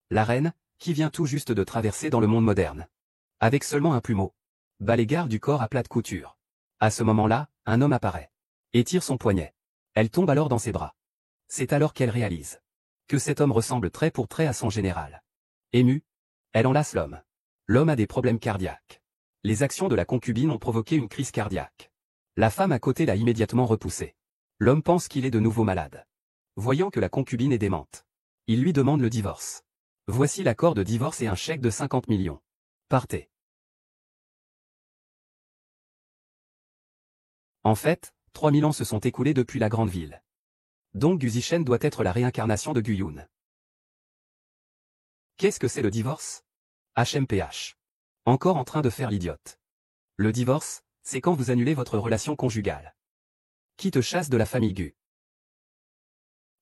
La reine, qui vient tout juste de traverser dans le monde moderne. Avec seulement un plumeau. Bat les gardes du corps à plate couture. À ce moment-là, un homme apparaît. Et tire son poignet. Elle tombe alors dans ses bras. C'est alors qu'elle réalise que cet homme ressemble trait pour trait à son général. Émue, elle enlace l'homme. L'homme a des problèmes cardiaques. Les actions de la concubine ont provoqué une crise cardiaque. La femme à côté l'a immédiatement repoussé. L'homme pense qu'il est de nouveau malade. Voyant que la concubine est démente, il lui demande le divorce. Voici l'accord de divorce et un chèque de 50 millions. Partez. En fait, 3000 ans se sont écoulés depuis la grande ville. Donc Gu Zichen doit être la réincarnation de Gu Yun. Qu'est-ce que c'est le divorce? HMPH. Encore en train de faire l'idiote. Le divorce, c'est quand vous annulez votre relation conjugale. Qui te chasse de la famille Gu?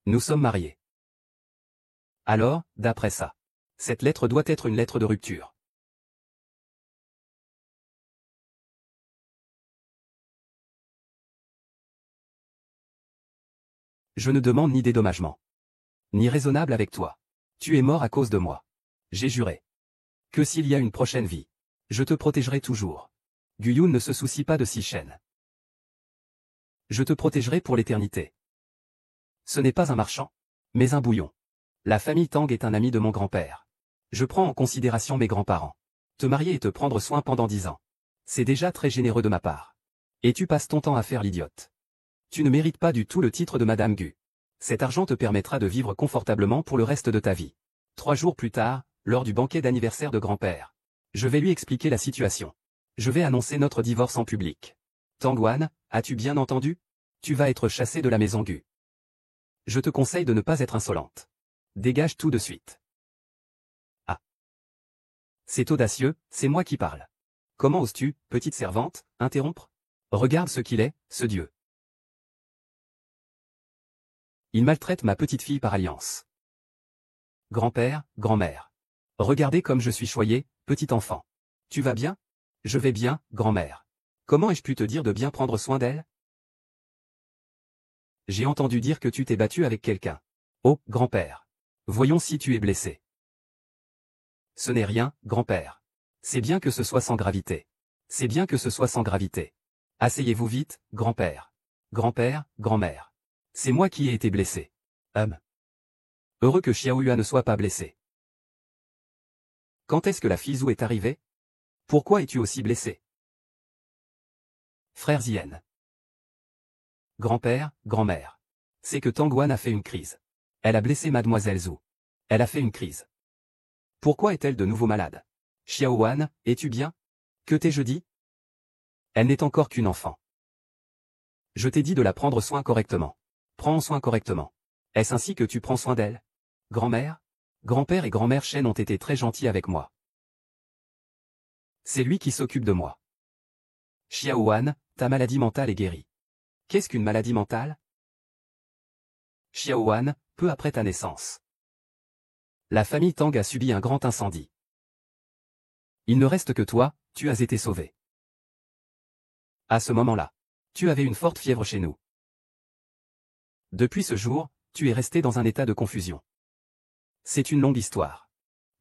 Nous sommes mariés. Alors, d'après ça, cette lettre doit être une lettre de rupture. Je ne demande ni dédommagement, ni raisonnable avec toi. Tu es mort à cause de moi. J'ai juré que s'il y a une prochaine vie, je te protégerai toujours. Gu Yun ne se soucie pas de Zichen. Je te protégerai pour l'éternité. Ce n'est pas un marchand, mais un bouillon. La famille Tang est un ami de mon grand-père. Je prends en considération mes grands-parents. Te marier et te prendre soin pendant 10 ans. C'est déjà très généreux de ma part. Et tu passes ton temps à faire l'idiote. Tu ne mérites pas du tout le titre de Madame Gu. Cet argent te permettra de vivre confortablement pour le reste de ta vie. 3 jours plus tard, lors du banquet d'anniversaire de grand-père, je vais lui expliquer la situation. Je vais annoncer notre divorce en public. Tangwan, as-tu bien entendu? Tu vas être chassé de la maison Gu. Je te conseille de ne pas être insolente. Dégage tout de suite. Ah. C'est audacieux, c'est moi qui parle. Comment oses-tu, petite servante, interrompre? Regarde ce qu'il est, ce dieu. Il maltraite ma petite fille par alliance. Grand-père, grand-mère. Regardez comme je suis choyé, petit enfant. Tu vas bien? Je vais bien, grand-mère. Comment ai-je pu te dire de bien prendre soin d'elle? J'ai entendu dire que tu t'es battu avec quelqu'un. Oh, grand-père. Voyons si tu es blessé. Ce n'est rien, grand-père. C'est bien que ce soit sans gravité. C'est bien que ce soit sans gravité. Asseyez-vous vite, grand-père. Grand-père, grand-mère. C'est moi qui ai été blessé. Heureux que Xiaoyuan ne soit pas blessé. Quand est-ce que la fille Zhou est arrivée? Pourquoi es-tu aussi blessé? Frère Zien. Grand-père, grand-mère. C'est que Tangwan a fait une crise. Elle a blessé mademoiselle Zhou. Elle a fait une crise. Pourquoi est-elle de nouveau malade? Xiaowan, es-tu bien? Que t'ai-je dit? Elle n'est encore qu'une enfant. Je t'ai dit de la prendre soin correctement. Prends soin correctement. Est-ce ainsi que tu prends soin d'elle? Grand-mère? Grand-père et grand-mère Shen ont été très gentils avec moi. C'est lui qui s'occupe de moi. Xiaowan, ta maladie mentale est guérie. Qu'est-ce qu'une maladie mentale? Xiaowan, peu après ta naissance. La famille Tang a subi un grand incendie. Il ne reste que toi, tu as été sauvé. À ce moment-là, tu avais une forte fièvre chez nous. Depuis ce jour, tu es resté dans un état de confusion. C'est une longue histoire.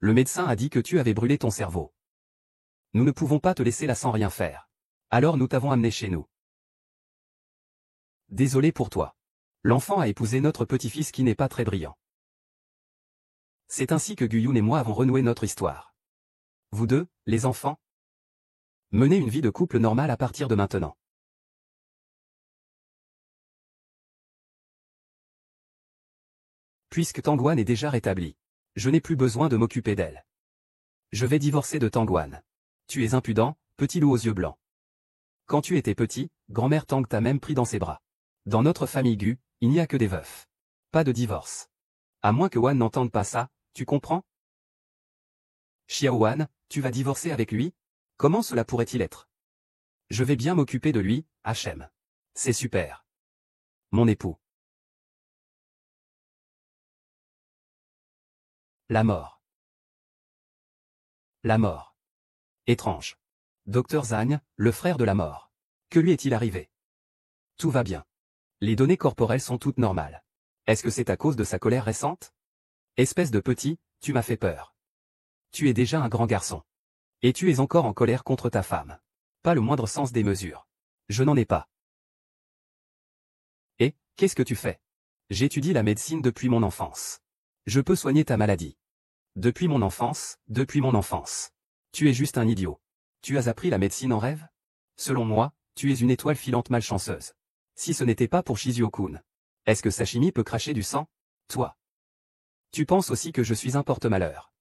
Le médecin a dit que tu avais brûlé ton cerveau. Nous ne pouvons pas te laisser là sans rien faire. Alors nous t'avons amené chez nous. Désolé pour toi. L'enfant a épousé notre petit-fils qui n'est pas très brillant. C'est ainsi que Gu Yun et moi avons renoué notre histoire. Vous deux, les enfants, menez une vie de couple normale à partir de maintenant. Puisque Tangwan est déjà rétablie, je n'ai plus besoin de m'occuper d'elle. Je vais divorcer de Tangwan. Tu es impudent, petit loup aux yeux blancs. Quand tu étais petit, grand-mère Tang t'a même pris dans ses bras. Dans notre famille Gu, il n'y a que des veufs. Pas de divorce. À moins que Wan n'entende pas ça, tu comprends? Xiaowan, tu vas divorcer avec lui? Comment cela pourrait-il être? Je vais bien m'occuper de lui, Hachem. C'est super. Mon époux. La mort. La mort. Étrange. Docteur Zhang, le frère de la mort. Que lui est-il arrivé? Tout va bien. Les données corporelles sont toutes normales. Est-ce que c'est à cause de sa colère récente? Espèce de petit, tu m'as fait peur. Tu es déjà un grand garçon. Et tu es encore en colère contre ta femme. Pas le moindre sens des mesures. Je n'en ai pas. Et, qu'est-ce que tu fais? J'étudie la médecine depuis mon enfance. Je peux soigner ta maladie. Depuis mon enfance, depuis mon enfance. Tu es juste un idiot. Tu as appris la médecine en rêve? Selon moi, tu es une étoile filante malchanceuse. Si ce n'était pas pour Shizuo-kun. Est-ce que Sashimi peut cracher du sang? Toi. Tu penses aussi que je suis un porte-malheur.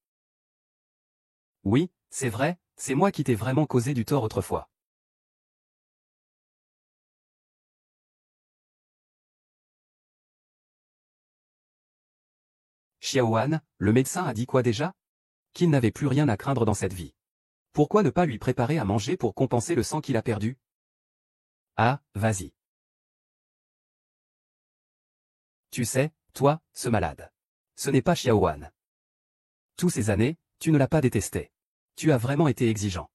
Oui, c'est vrai, c'est moi qui t'ai vraiment causé du tort autrefois. Xiaohan, le médecin a dit quoi déjà? Qu'il n'avait plus rien à craindre dans cette vie. Pourquoi ne pas lui préparer à manger pour compenser le sang qu'il a perdu? Ah, vas-y. Tu sais, toi, ce malade. Ce n'est pas Xiaohan. Tous ces années, tu ne l'as pas détesté. Tu as vraiment été exigeant.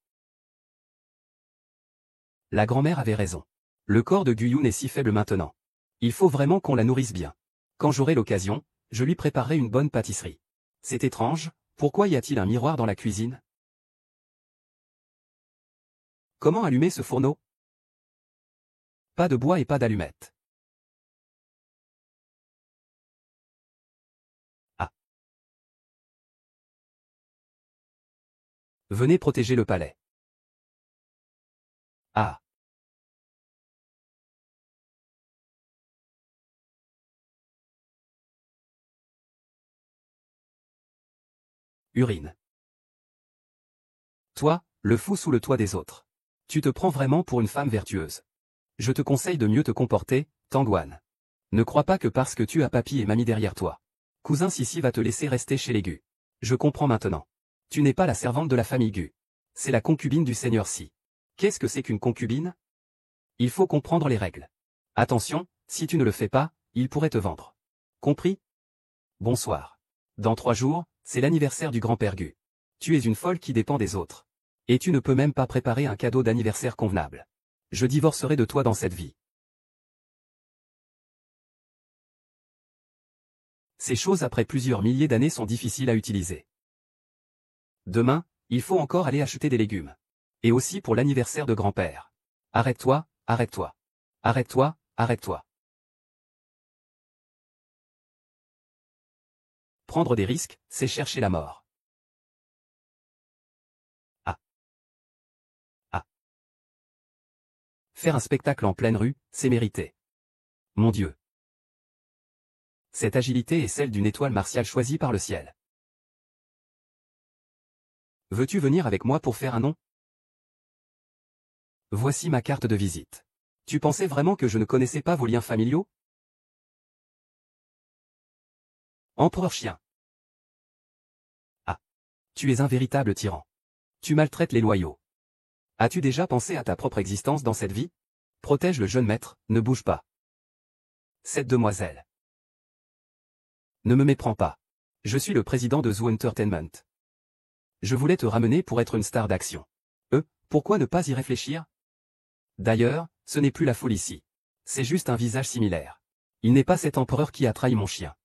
La grand-mère avait raison. Le corps de Guyun est si faible maintenant. Il faut vraiment qu'on la nourrisse bien. Quand j'aurai l'occasion, je lui préparerai une bonne pâtisserie. C'est étrange, pourquoi y a-t-il un miroir dans la cuisine? Comment allumer ce fourneau? Pas de bois et pas d'allumettes. Ah. Venez protéger le palais. Ah. Urine. Toi, le fou sous le toit des autres. Tu te prends vraiment pour une femme vertueuse. Je te conseille de mieux te comporter, Tangwan. Ne crois pas que parce que tu as papy et mamie derrière toi. Cousin Sissi va te laisser rester chez les Gu. Je comprends maintenant. Tu n'es pas la servante de la famille Gu. C'est la concubine du seigneur Si. Qu'est-ce que c'est qu'une concubine? Il faut comprendre les règles. Attention, si tu ne le fais pas, il pourrait te vendre. Compris? Bonsoir. Dans 3 jours, c'est l'anniversaire du grand-père Gu. Tu es une folle qui dépend des autres. Et tu ne peux même pas préparer un cadeau d'anniversaire convenable. Je divorcerai de toi dans cette vie. Ces choses après plusieurs milliers d'années sont difficiles à utiliser. Demain, il faut encore aller acheter des légumes. Et aussi pour l'anniversaire de grand-père. Arrête-toi, arrête-toi. Arrête-toi, arrête-toi. Prendre des risques, c'est chercher la mort. Ah. Ah. Faire un spectacle en pleine rue, c'est mérité. Mon Dieu. Cette agilité est celle d'une étoile martiale choisie par le ciel. Veux-tu venir avec moi pour faire un nom? Voici ma carte de visite. Tu pensais vraiment que je ne connaissais pas vos liens familiaux? Empereur chien. Ah. Tu es un véritable tyran. Tu maltraites les loyaux. As-tu déjà pensé à ta propre existence dans cette vie? Protège le jeune maître, ne bouge pas. Cette demoiselle. Ne me méprends pas. Je suis le président de Zoo Entertainment. Je voulais te ramener pour être une star d'action. Pourquoi ne pas y réfléchir? D'ailleurs, ce n'est plus la folie ici. C'est juste un visage similaire. Il n'est pas cet empereur qui a trahi mon chien.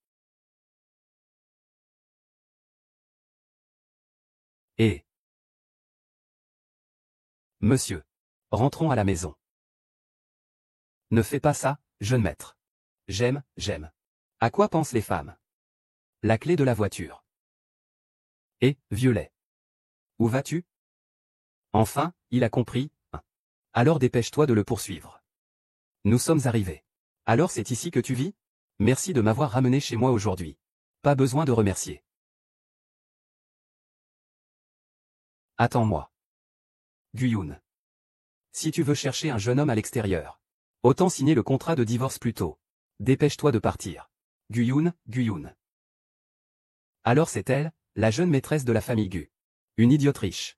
Et... Monsieur. Rentrons à la maison. Ne fais pas ça, jeune maître. J'aime. À quoi pensent les femmes? La clé de la voiture. Et, violet. Où vas-tu? Enfin, il a compris. Alors dépêche-toi de le poursuivre. Nous sommes arrivés. Alors c'est ici que tu vis? Merci de m'avoir ramené chez moi aujourd'hui. Pas besoin de remercier. Attends-moi. Guyun. Si tu veux chercher un jeune homme à l'extérieur, autant signer le contrat de divorce plus tôt. Dépêche-toi de partir. Guyun. Alors c'est elle, la jeune maîtresse de la famille Gu. Une idiote riche.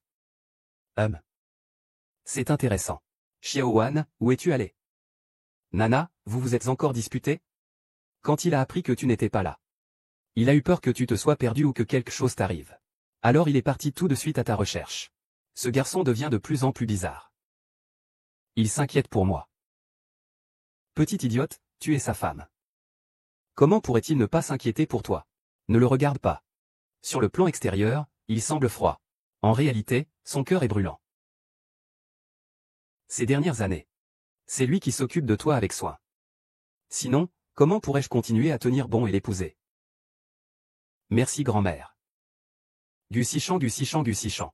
C'est intéressant. Xiaohan, où es-tu allé? Nana, vous vous êtes encore disputés? Quand il a appris que tu n'étais pas là. Il a eu peur que tu te sois perdu ou que quelque chose t'arrive. Alors il est parti tout de suite à ta recherche. Ce garçon devient de plus en plus bizarre. Il s'inquiète pour moi. Petite idiote, tu es sa femme. Comment pourrait-il ne pas s'inquiéter pour toi? Ne le regarde pas. Sur le plan extérieur, il semble froid. En réalité, son cœur est brûlant. Ces dernières années. C'est lui qui s'occupe de toi avec soin. Sinon, comment pourrais-je continuer à tenir bon et l'épouser? Merci grand-mère. Gusichant, Gusichant, Gusichant.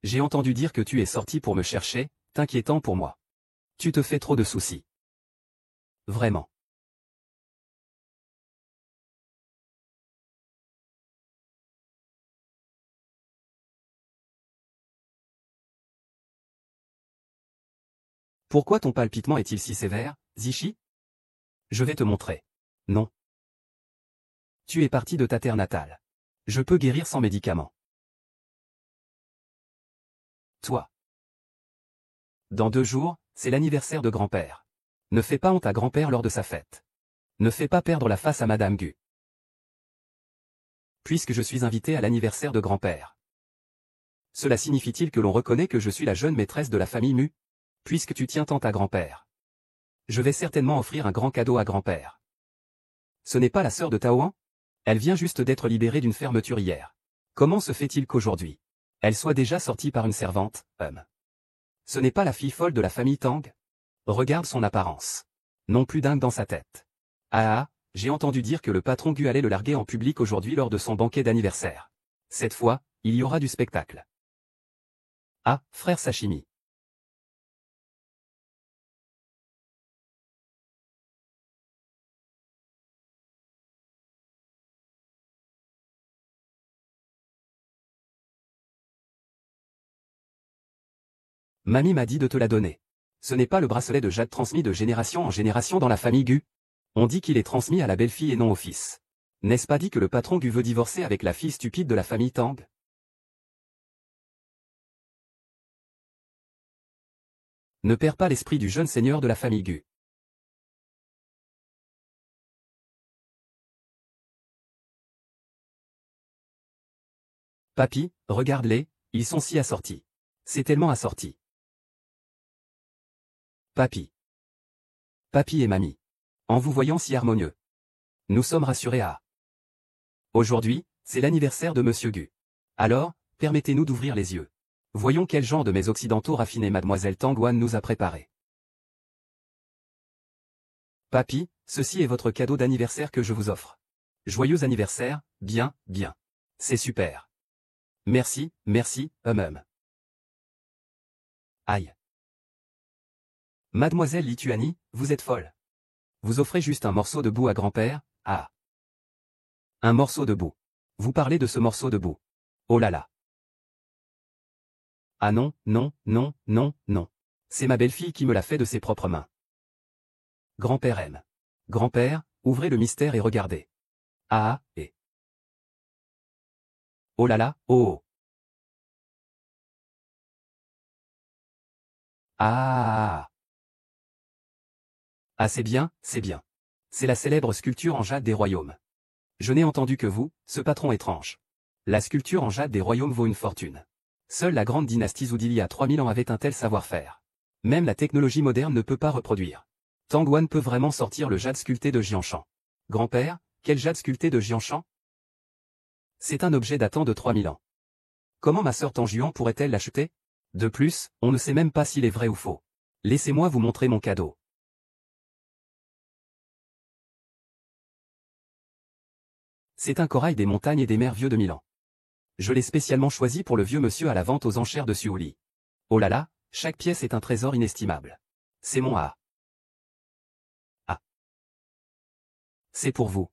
J'ai entendu dire que tu es sorti pour me chercher, t'inquiétant pour moi. Tu te fais trop de soucis. Vraiment. Pourquoi ton palpitement est-il si sévère, Zichi? Je vais te montrer. Non. Tu es parti de ta terre natale. Je peux guérir sans médicaments. Toi. Dans 2 jours, c'est l'anniversaire de grand-père. Ne fais pas honte à grand-père lors de sa fête. Ne fais pas perdre la face à Madame Gu. Puisque je suis invité à l'anniversaire de grand-père. Cela signifie-t-il que l'on reconnaît que je suis la jeune maîtresse de la famille Mu? Puisque tu tiens tant à grand-père. Je vais certainement offrir un grand cadeau à grand-père. Ce n'est pas la sœur de Taoan? Elle vient juste d'être libérée d'une fermeture hier. Comment se fait-il qu'aujourd'hui, elle soit déjà sortie par une servante, Ce n'est pas la fille folle de la famille Tang? Regarde son apparence. Non plus dingue dans sa tête. Ah, j'ai entendu dire que le patron Gu allait le larguer en public aujourd'hui lors de son banquet d'anniversaire. Cette fois, il y aura du spectacle. Ah, frère Sashimi. Mamie m'a dit de te la donner. Ce n'est pas le bracelet de jade transmis de génération en génération dans la famille Gu. On dit qu'il est transmis à la belle-fille et non au fils. N'est-ce pas dit que le patron Gu veut divorcer avec la fille stupide de la famille Tang? Ne perds pas l'esprit du jeune seigneur de la famille Gu. Papy, regarde-les, ils sont si assortis. C'est tellement assorti. Papy. Papy et mamie. En vous voyant si harmonieux. Nous sommes rassurés à. Aujourd'hui, c'est l'anniversaire de Monsieur Gu. Alors, permettez-nous d'ouvrir les yeux. Voyons quel genre de mets occidentaux raffinés Mademoiselle Tangwan nous a préparé. Papy, ceci est votre cadeau d'anniversaire que je vous offre. Joyeux anniversaire, bien, bien. C'est super. Merci, merci, Aïe. Mademoiselle Lituanie, vous êtes folle. Vous offrez juste un morceau de boue à grand-père, ah. Un morceau de boue. Vous parlez de ce morceau de boue. Oh là là. Ah non, non, non, non, non. C'est ma belle-fille qui me l'a fait de ses propres mains. Grand-père aime. Grand-père, ouvrez le mystère et regardez. Ah, et. Oh là là, oh oh. Ah. Ah c'est bien, c'est bien. C'est la célèbre sculpture en jade des royaumes. Je n'ai entendu que vous, ce patron étrange. La sculpture en jade des royaumes vaut une fortune. Seule la grande dynastie Zhou d'il y a 3000 ans avait un tel savoir-faire. Même la technologie moderne ne peut pas reproduire. Tangwan peut vraiment sortir le jade sculpté de Jianshan. Grand-père, quel jade sculpté de Jianshan? C'est un objet datant de 3000 ans. Comment ma sœur Tangyuan pourrait-elle l'acheter? De plus, on ne sait même pas s'il est vrai ou faux. Laissez-moi vous montrer mon cadeau. C'est un corail des montagnes et des mers vieux de 1000 ans. Je l'ai spécialement choisi pour le vieux monsieur à la vente aux enchères de Suoli. Oh là là, chaque pièce est un trésor inestimable. C'est mon A. Ah. C'est pour vous.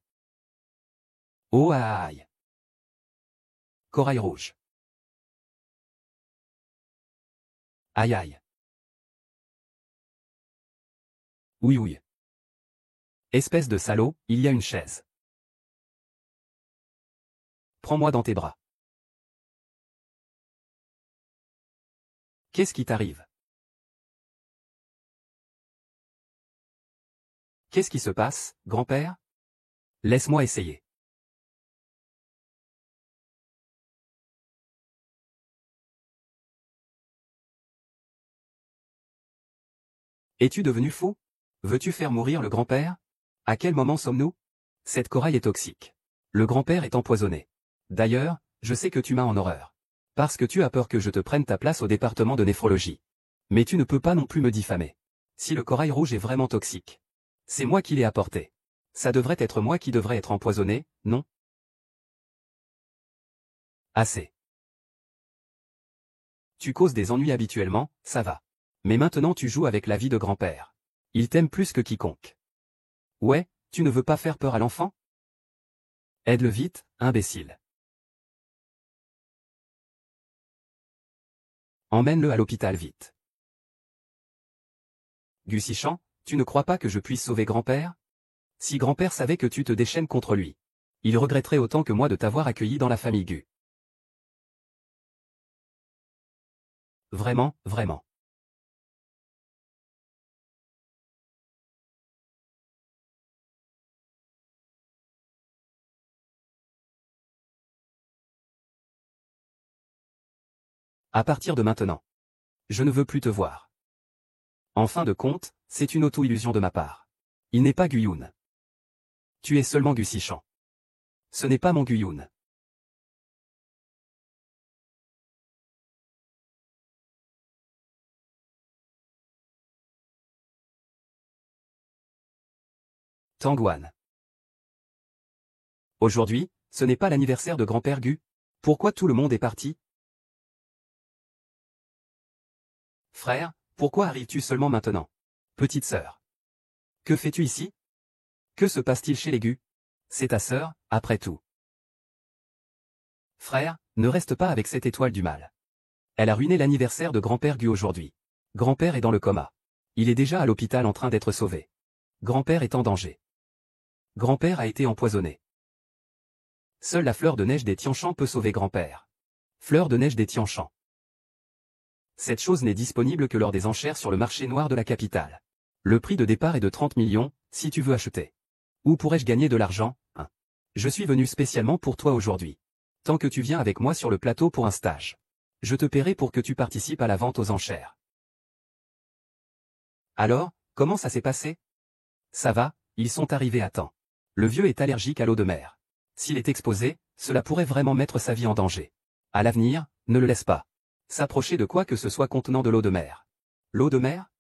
Oh aïe. Corail rouge. Aïe aïe. Oui oui. Espèce de salaud, il y a une chaise. Prends-moi dans tes bras. Qu'est-ce qui t'arrive? Qu'est-ce qui se passe, grand-père? Laisse-moi essayer. Es-tu devenu fou? Veux-tu faire mourir le grand-père? À quel moment sommes-nous? Cette corail est toxique. Le grand-père est empoisonné. D'ailleurs, je sais que tu m'as en horreur. Parce que tu as peur que je te prenne ta place au département de néphrologie. Mais tu ne peux pas non plus me diffamer. Si le corail rouge est vraiment toxique, c'est moi qui l'ai apporté. Ça devrait être moi qui devrais être empoisonné, non? Assez. Tu causes des ennuis habituellement, ça va. Mais maintenant tu joues avec la vie de grand-père. Il t'aime plus que quiconque. Ouais, tu ne veux pas faire peur à l'enfant? Aide-le vite, imbécile. Emmène-le à l'hôpital vite. Gussichan, tu ne crois pas que je puisse sauver grand-père? Si grand-père savait que tu te déchaînes contre lui, il regretterait autant que moi de t'avoir accueilli dans la famille Gu. Vraiment, vraiment. À partir de maintenant, je ne veux plus te voir. En fin de compte, c'est une auto-illusion de ma part. Il n'est pas Guyoun. Tu es seulement Gussichan. Ce n'est pas mon Guyoun. Tangwan. Aujourd'hui, ce n'est pas l'anniversaire de grand-père Gu. Pourquoi tout le monde est parti? Frère, pourquoi arrives-tu seulement maintenant? Petite sœur. Que fais-tu ici? Que se passe-t-il chez les Gu? C'est ta sœur, après tout. Frère, ne reste pas avec cette étoile du mal. Elle a ruiné l'anniversaire de grand-père Gu aujourd'hui. Grand-père est dans le coma. Il est déjà à l'hôpital en train d'être sauvé. Grand-père est en danger. Grand-père a été empoisonné. Seule la fleur de neige des Tianchan peut sauver grand-père. Fleur de neige des Tianchan. Cette chose n'est disponible que lors des enchères sur le marché noir de la capitale. Le prix de départ est de 30 millions, si tu veux acheter. Où pourrais-je gagner de l'argent, hein? Je suis venu spécialement pour toi aujourd'hui. Tant que tu viens avec moi sur le plateau pour un stage. Je te paierai pour que tu participes à la vente aux enchères. Alors, comment ça s'est passé? Ça va, ils sont arrivés à temps. Le vieux est allergique à l'eau de mer. S'il est exposé, cela pourrait vraiment mettre sa vie en danger. À l'avenir, ne le laisse pas s'approcher de quoi que ce soit contenant de l'eau de mer. L'eau de mer?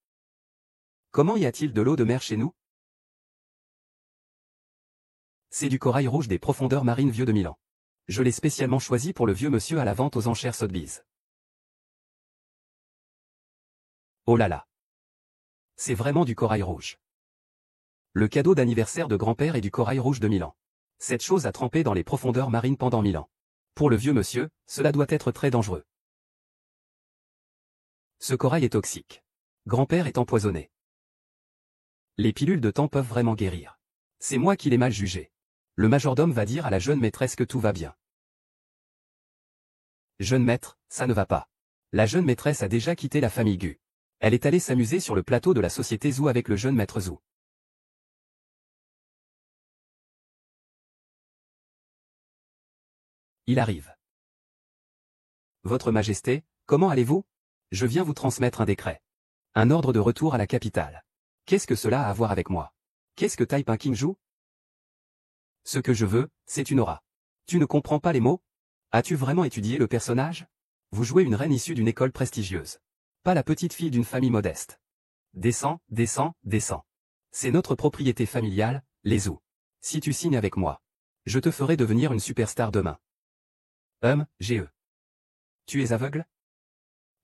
Comment y a-t-il de l'eau de mer chez nous? C'est du corail rouge des profondeurs marines vieux de Milan. Je l'ai spécialement choisi pour le vieux monsieur à la vente aux enchères Sotheby's. Oh là là. C'est vraiment du corail rouge. Le cadeau d'anniversaire de grand-père est du corail rouge de Milan. Cette chose a trempé dans les profondeurs marines pendant 1000 ans. Pour le vieux monsieur, cela doit être très dangereux. Ce corail est toxique. Grand-père est empoisonné. Les pilules de temps peuvent vraiment guérir. C'est moi qui l'ai mal jugé. Le majordome va dire à la jeune maîtresse que tout va bien. Jeune maître, ça ne va pas. La jeune maîtresse a déjà quitté la famille Gu. Elle est allée s'amuser sur le plateau de la société Zou avec le jeune maître Zou. Il arrive. Votre Majesté, comment allez-vous? Je viens vous transmettre un décret. Un ordre de retour à la capitale. Qu'est-ce que cela a à voir avec moi? Qu'est-ce que Tai Ping joue? Ce que je veux, c'est une aura. Tu ne comprends pas les mots? As-tu vraiment étudié le personnage? Vous jouez une reine issue d'une école prestigieuse. Pas la petite fille d'une famille modeste. Descends, descends, descends. C'est notre propriété familiale, les Zou. Si tu signes avec moi, je te ferai devenir une superstar demain. GE. Tu es aveugle?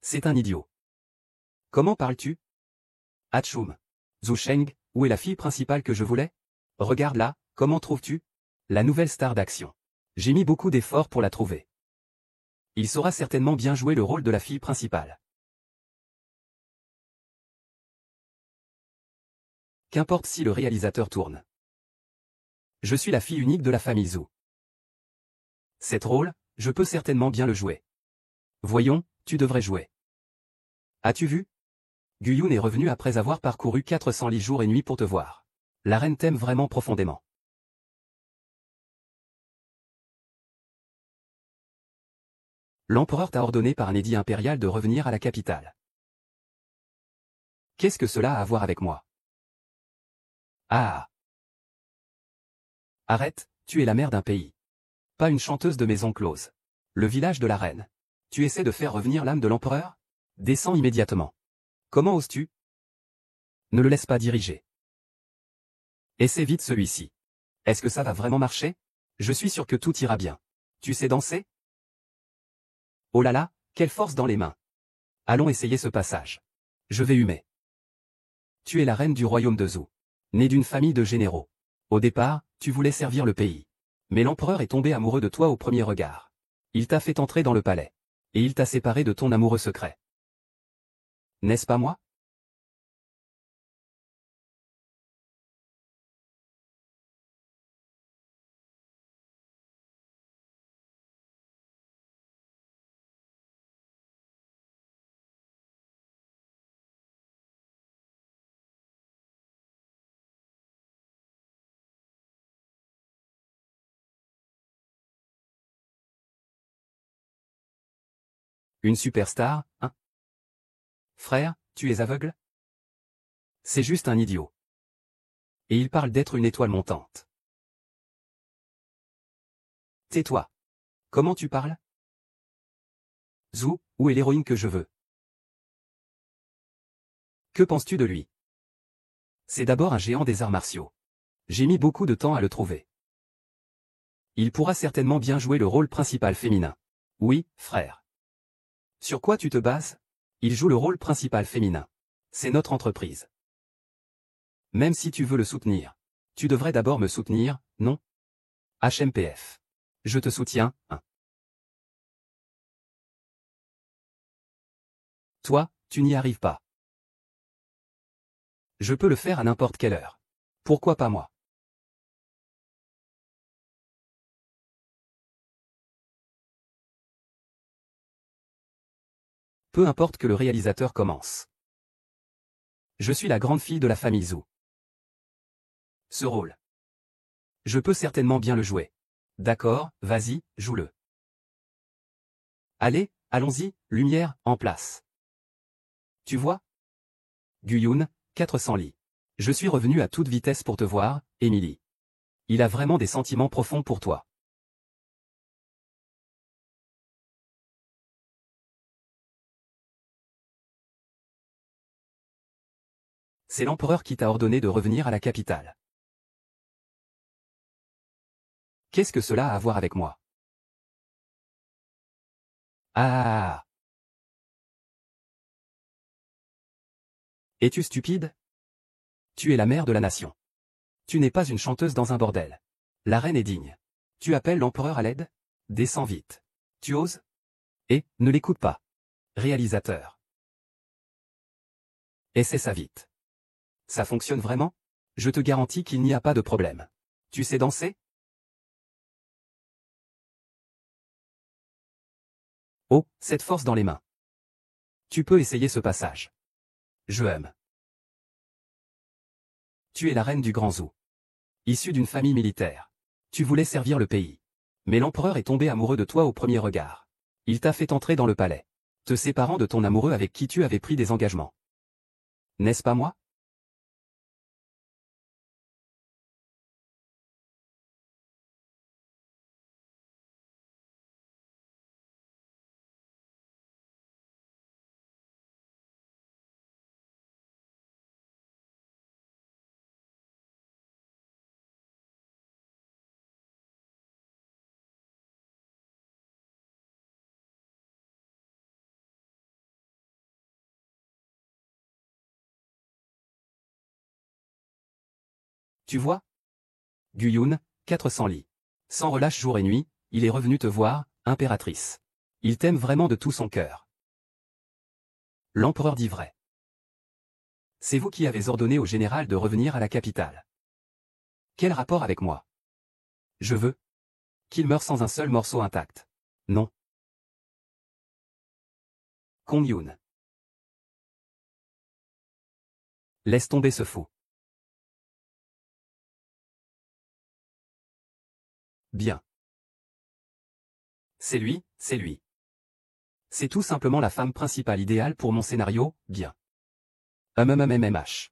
C'est un idiot. Comment parles-tu? Atchoum. Zhu Sheng, où est la fille principale que je voulais? Regarde là, comment trouves-tu? La nouvelle star d'action. J'ai mis beaucoup d'efforts pour la trouver. Il saura certainement bien jouer le rôle de la fille principale. Qu'importe si le réalisateur tourne. Je suis la fille unique de la famille Zou. Cet rôle, je peux certainement bien le jouer. Voyons, tu devrais jouer. As-tu vu? Guyoun est revenu après avoir parcouru 400 jours et nuits pour te voir. La reine t'aime vraiment profondément. L'empereur t'a ordonné par un édit impérial de revenir à la capitale. Qu'est-ce que cela a à voir avec moi? Ah! Arrête, tu es la mère d'un pays. Pas une chanteuse de maison close. Le village de la reine. Tu essaies de faire revenir l'âme de l'empereur? Descends immédiatement. Comment oses-tu? Ne le laisse pas diriger. Essaie vite celui-ci. Est-ce que ça va vraiment marcher? Je suis sûr que tout ira bien. Tu sais danser? Oh là là, quelle force dans les mains. Allons essayer ce passage. Je vais humer. Tu es la reine du royaume de Zhou. Née d'une famille de généraux. Au départ, tu voulais servir le pays. Mais l'empereur est tombé amoureux de toi au premier regard. Il t'a fait entrer dans le palais. Et il t'a séparé de ton amoureux secret. N'est-ce pas moi? Une superstar, hein? Frère, tu es aveugle? C'est juste un idiot. Et il parle d'être une étoile montante. Tais-toi. Comment tu parles? Zhou, où est l'héroïne que je veux? Que penses-tu de lui? C'est d'abord un géant des arts martiaux. J'ai mis beaucoup de temps à le trouver. Il pourra certainement bien jouer le rôle principal féminin. Oui, frère. Sur quoi tu te bases? Il joue le rôle principal féminin. C'est notre entreprise. Même si tu veux le soutenir. Tu devrais d'abord me soutenir, non? HMPF. Je te soutiens, hein. Toi, tu n'y arrives pas. Je peux le faire à n'importe quelle heure. Pourquoi pas moi? Peu importe que le réalisateur commence. Je suis la grande fille de la famille Zhou. Ce rôle. Je peux certainement bien le jouer. D'accord, vas-y, joue-le. Allez, allons-y, lumière, en place. Tu vois? Guyun, 400 lits. Je suis revenu à toute vitesse pour te voir, Émilie. Il a vraiment des sentiments profonds pour toi. C'est l'empereur qui t'a ordonné de revenir à la capitale. Qu'est-ce que cela a à voir avec moi? Ah! Es-tu stupide? Tu es la mère de la nation. Tu n'es pas une chanteuse dans un bordel. La reine est digne. Tu appelles l'empereur à l'aide? Descends vite. Tu oses? Et, ne l'écoute pas. Réalisateur. Essaie ça vite. Ça fonctionne vraiment? Je te garantis qu'il n'y a pas de problème. Tu sais danser? Oh, cette force dans les mains. Tu peux essayer ce passage. Je aime. Tu es la reine du Grand Zhou. Issue d'une famille militaire. Tu voulais servir le pays. Mais l'empereur est tombé amoureux de toi au premier regard. Il t'a fait entrer dans le palais, te séparant de ton amoureux avec qui tu avais pris des engagements. N'est-ce pas moi? Tu vois? Guyun, 400 lits. Sans relâche jour et nuit, il est revenu te voir, impératrice. Il t'aime vraiment de tout son cœur. L'empereur dit vrai. C'est vous qui avez ordonné au général de revenir à la capitale. Quel rapport avec moi? Je veux qu'il meure sans un seul morceau intact. Non. Kong Yun. Laisse tomber ce fou. Bien. C'est lui, c'est lui. C'est tout simplement la femme principale idéale pour mon scénario, bien. MMMMH.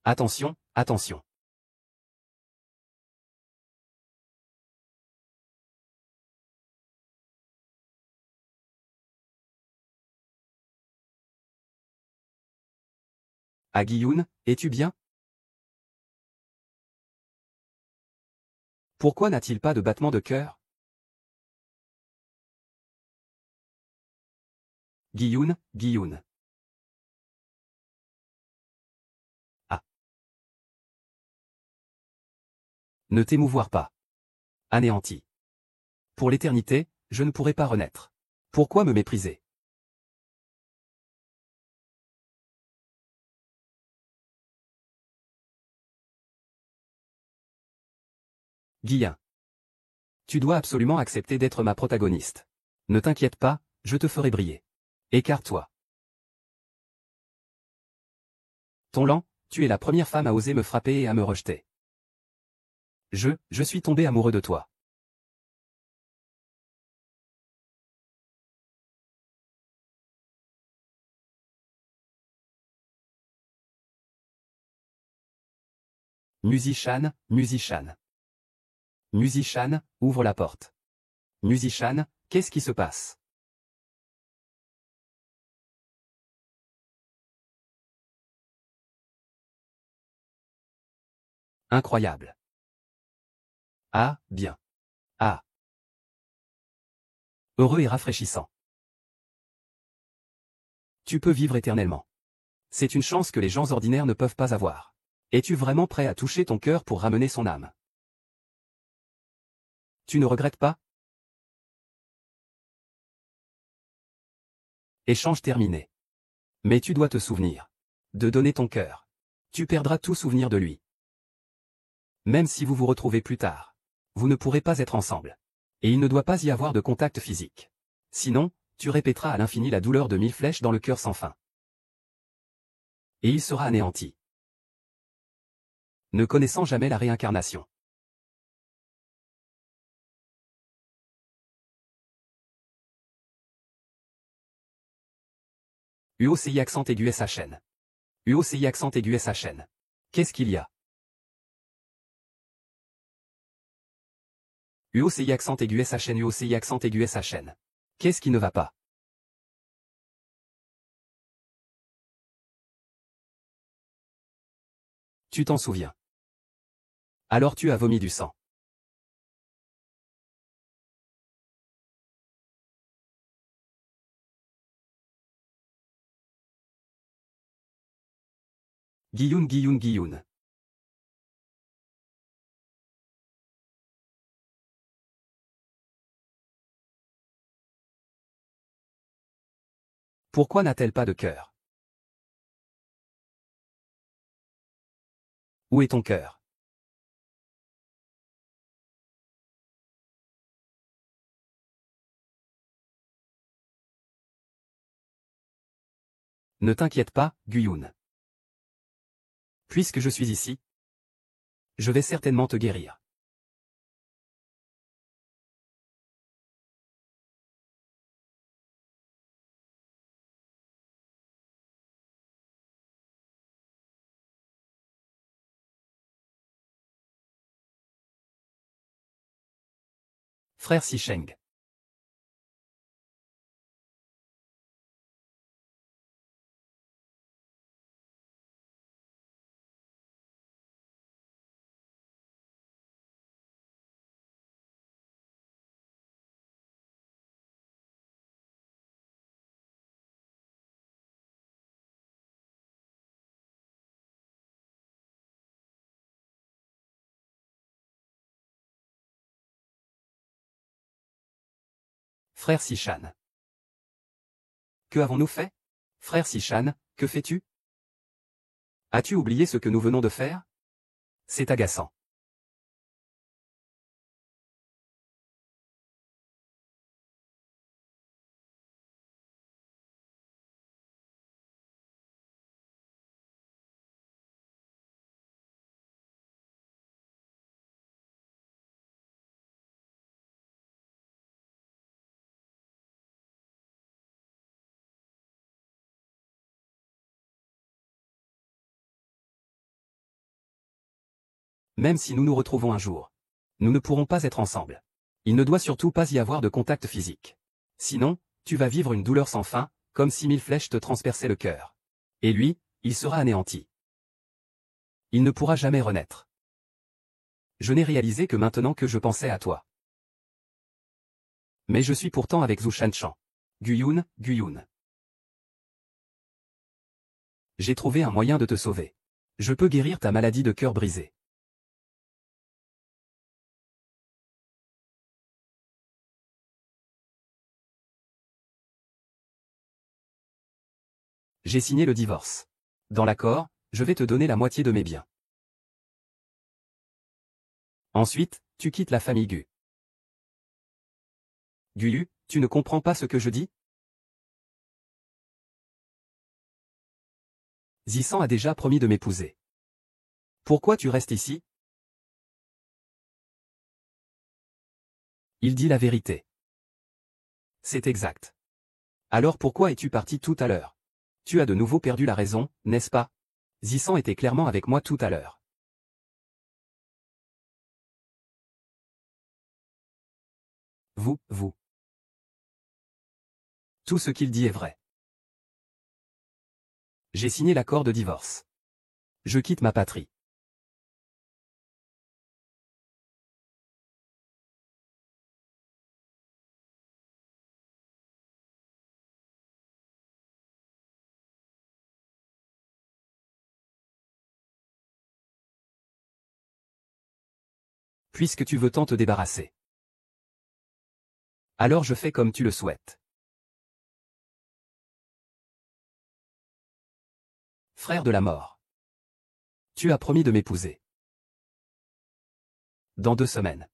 Attention, attention. Ah Guilloun, es-tu bien? Pourquoi n'a-t-il pas de battement de cœur? Guilloun, Guilloun. Ah. Ne t'émouvoir pas. Anéanti. Pour l'éternité, je ne pourrai pas renaître. Pourquoi me mépriser? Guillain. Tu dois absolument accepter d'être ma protagoniste. Ne t'inquiète pas, je te ferai briller. Écarte-toi. Tonlan, tu es la première femme à oser me frapper et à me rejeter. Je suis tombé amoureux de toi. Musician, Musician. Musician, ouvre la porte. Musician, qu'est-ce qui se passe? Incroyable. Ah, bien. Ah. Heureux et rafraîchissant. Tu peux vivre éternellement. C'est une chance que les gens ordinaires ne peuvent pas avoir. Es-tu vraiment prêt à toucher ton cœur pour ramener son âme? Tu ne regrettes pas? Échange terminé. Mais tu dois te souvenir de donner ton cœur. Tu perdras tout souvenir de lui. Même si vous vous retrouvez plus tard, vous ne pourrez pas être ensemble. Et il ne doit pas y avoir de contact physique. Sinon, tu répéteras à l'infini la douleur de 1000 flèches dans le cœur sans fin. Et il sera anéanti. Ne connaissant jamais la réincarnation. UOCI accent aigu SHN. UOCI accent aigu SHN. Qu'est-ce qu'il y a? UOCI accent aigu SHN UOCI accent aigu SHN. Qu'est-ce qui ne va pas? Tu t'en souviens. Alors tu as vomi du sang. Guilloun Guilloun Guilloun. Pourquoi n'a-t-elle pas de cœur? Où est ton cœur? Ne t'inquiète pas, Guilloun. Puisque je suis ici, je vais certainement te guérir. Frère Sicheng. Frère Sichan. Que avons-nous fait? Frère Sichan, que fais-tu? As-tu oublié ce que nous venons de faire? C'est agaçant. Même si nous nous retrouvons un jour, nous ne pourrons pas être ensemble. Il ne doit surtout pas y avoir de contact physique. Sinon, tu vas vivre une douleur sans fin, comme si 1000 flèches te transperçaient le cœur. Et lui, il sera anéanti. Il ne pourra jamais renaître. Je n'ai réalisé que maintenant que je pensais à toi. Mais je suis pourtant avec Zhu Shanshan. Guyun, Guyun. J'ai trouvé un moyen de te sauver. Je peux guérir ta maladie de cœur brisé. J'ai signé le divorce. Dans l'accord, je vais te donner la moitié de mes biens. Ensuite, tu quittes la famille Gu. Guyu, tu ne comprends pas ce que je dis? Zisan a déjà promis de m'épouser. Pourquoi tu restes ici? Il dit la vérité. C'est exact. Alors pourquoi es-tu parti tout à l'heure? Tu as de nouveau perdu la raison, n'est-ce pas? Zisan était clairement avec moi tout à l'heure. Vous. Tout ce qu'il dit est vrai. J'ai signé l'accord de divorce. Je quitte ma patrie. Puisque tu veux tant te débarrasser. Alors je fais comme tu le souhaites. Frère de la mort. Tu as promis de m'épouser. Dans 2 semaines.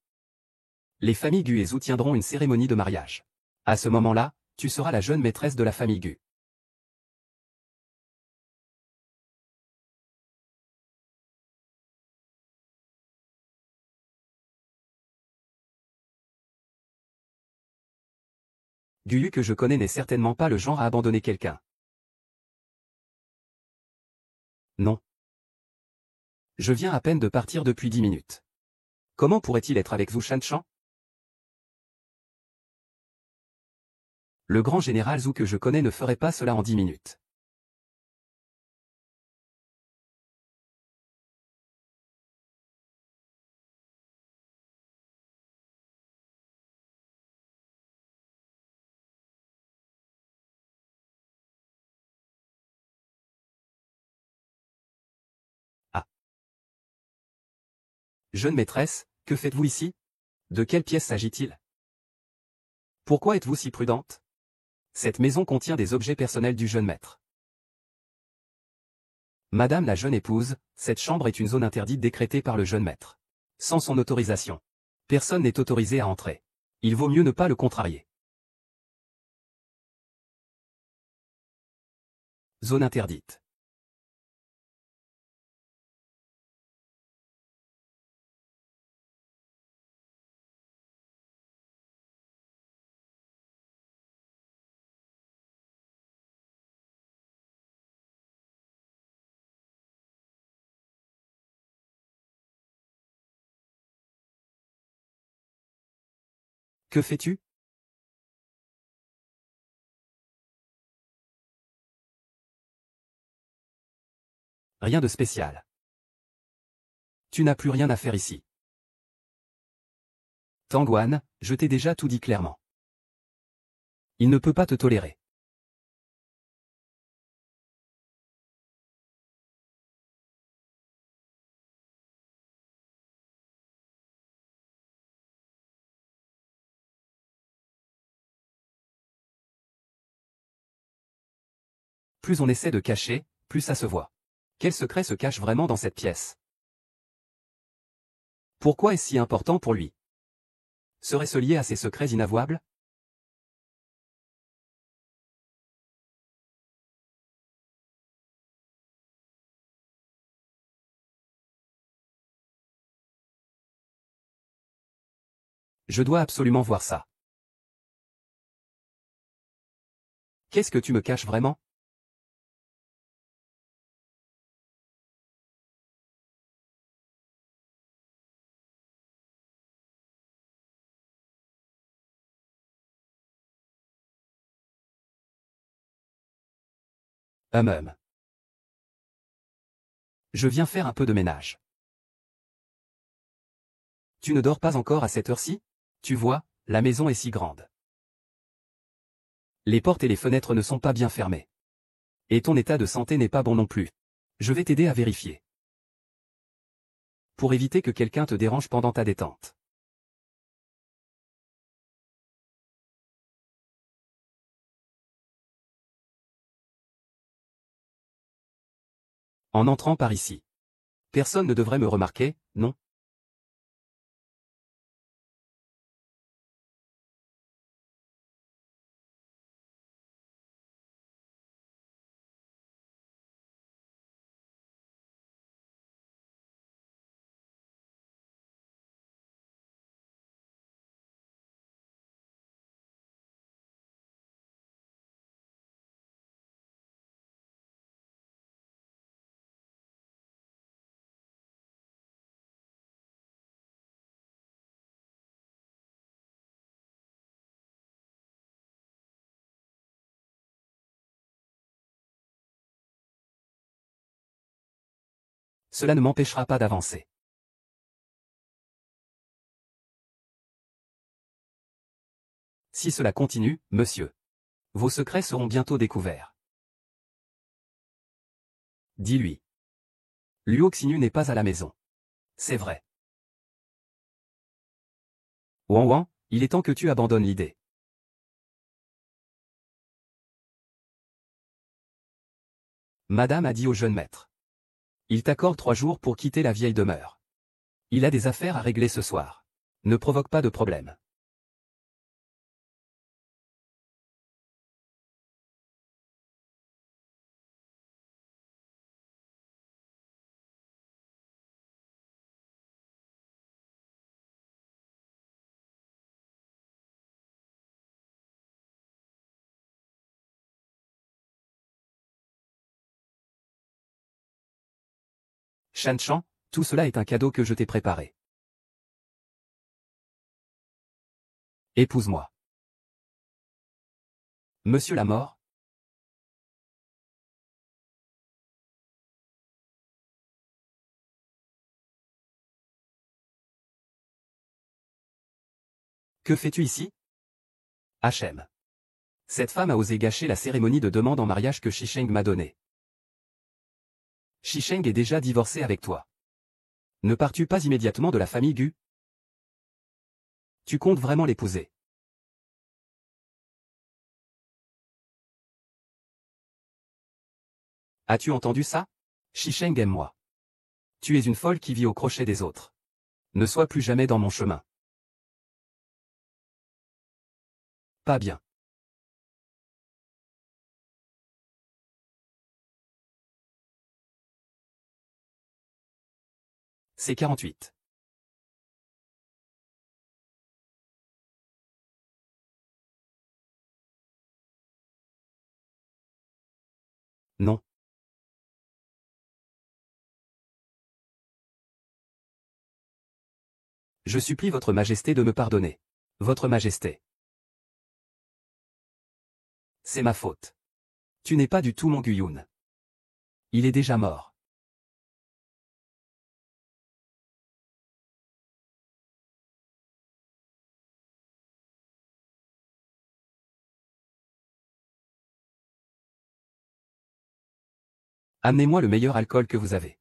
Les familles Gu et Zhu tiendront une cérémonie de mariage. À ce moment-là, tu seras la jeune maîtresse de la famille Gu. Guyu que je connais n'est certainement pas le genre à abandonner quelqu'un. Non. Je viens à peine de partir depuis 10 minutes. Comment pourrait-il être avec Zhu Shanshan? Le grand général Zhu que je connais ne ferait pas cela en 10 minutes. Ah. Jeune maîtresse, que faites-vous ici? De quelle pièce s'agit-il? Pourquoi êtes-vous si prudente? Cette maison contient des objets personnels du jeune maître. Madame la jeune épouse, cette chambre est une zone interdite décrétée par le jeune maître. Sans son autorisation. Personne n'est autorisé à entrer. Il vaut mieux ne pas le contrarier. Zone interdite. Que fais-tu? Rien de spécial. Tu n'as plus rien à faire ici. Tangwan, je t'ai déjà tout dit clairement. Il ne peut pas te tolérer. Plus on essaie de cacher, plus ça se voit. Quel secret se cache vraiment dans cette pièce? Pourquoi est-ce si important pour lui? Serait-ce lié à ses secrets inavouables? Je dois absolument voir ça. Qu'est-ce que tu me caches vraiment? Hum. Je viens faire un peu de ménage. Tu ne dors pas encore à cette heure-ci? Tu vois, la maison est si grande. Les portes et les fenêtres ne sont pas bien fermées. Et ton état de santé n'est pas bon non plus. Je vais t'aider à vérifier. Pour éviter que quelqu'un te dérange pendant ta détente. En entrant par ici. Personne ne devrait me remarquer, non? Cela ne m'empêchera pas d'avancer. Si cela continue, monsieur, vos secrets seront bientôt découverts. Dis-lui. Luoxinu n'est pas à la maison. C'est vrai. Ouan Ouan, il est temps que tu abandonnes l'idée. Madame a dit au jeune maître. Il t'accorde 3 jours pour quitter la vieille demeure. Il a des affaires à régler ce soir. Ne provoque pas de problème. Shan Chan, tout cela est un cadeau que je t'ai préparé. Épouse-moi. Monsieur la mort? Que fais-tu ici? Hachem. Cette femme a osé gâcher la cérémonie de demande en mariage que Shisheng m'a donnée. Shisheng est déjà divorcé avec toi. Ne pars-tu pas immédiatement de la famille Gu? Tu comptes vraiment l'épouser? As-tu entendu ça? Shisheng aime moi. Tu es une folle qui vit au crochet des autres. Ne sois plus jamais dans mon chemin. Pas bien. C'est 48. Non. Je supplie votre majesté de me pardonner. Votre majesté. C'est ma faute. Tu n'es pas du tout mon Guyun. Il est déjà mort. Amenez-moi le meilleur alcool que vous avez.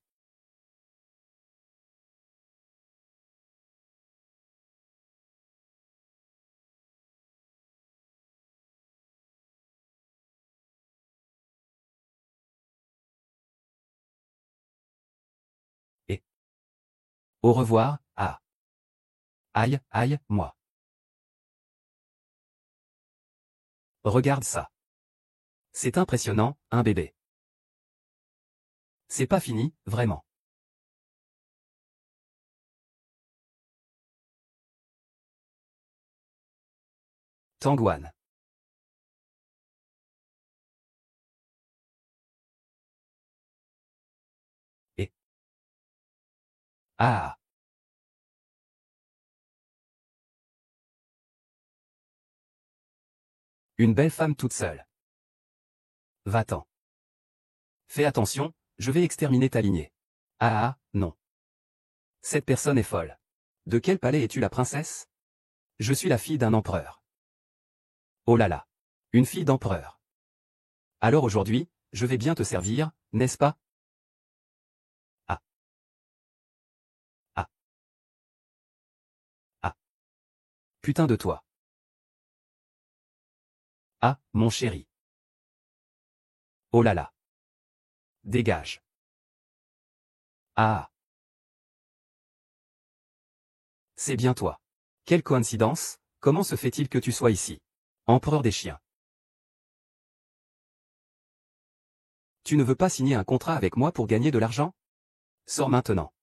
Et au revoir, ah. Aïe, aïe, moi. Regarde ça. C'est impressionnant, un bébé. C'est pas fini, vraiment. Tangwan. Et ah. Une belle femme toute seule. Va-t'en. Fais attention, je vais exterminer ta lignée. Ah, non. Cette personne est folle. De quel palais es-tu la princesse? Je suis la fille d'un empereur. Oh là là. Une fille d'empereur. Alors aujourd'hui, je vais bien te servir, n'est-ce pas? Ah. Ah. Ah. Putain de toi. Ah, mon chéri. Oh là là. Dégage. Ah. C'est bien toi. Quelle coïncidence, comment se fait-il que tu sois ici? Empereur des chiens. Tu ne veux pas signer un contrat avec moi pour gagner de l'argent? Sors maintenant.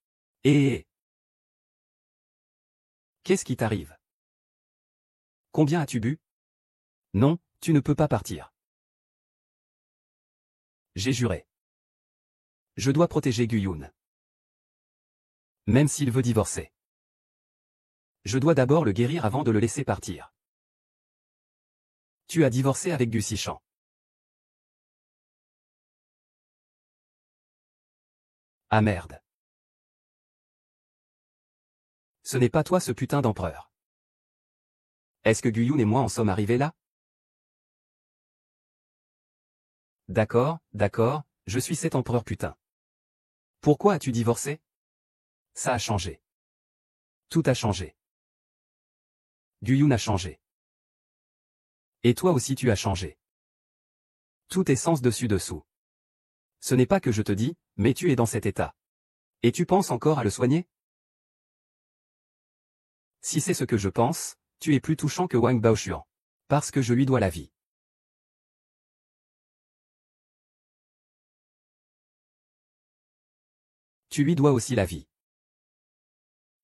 Eh. Qu'est-ce qui t'arrive? Combien as-tu bu? Non, tu ne peux pas partir. J'ai juré. Je dois protéger Guyun. Même s'il veut divorcer. Je dois d'abord le guérir avant de le laisser partir. Tu as divorcé avec Gu Sichan. Ah merde. Ce n'est pas toi ce putain d'empereur. Est-ce que Guyun et moi en sommes arrivés là? D'accord, je suis cet empereur putain. Pourquoi as-tu divorcé? Ça a changé. Tout a changé. Guyun a changé. Et toi aussi tu as changé. Tout est sens dessus dessous. Ce n'est pas que je te dis, mais tu es dans cet état. Et tu penses encore à le soigner? Si c'est ce que je pense, tu es plus touchant que Wang Baochuan. Parce que je lui dois la vie. Tu lui dois aussi la vie.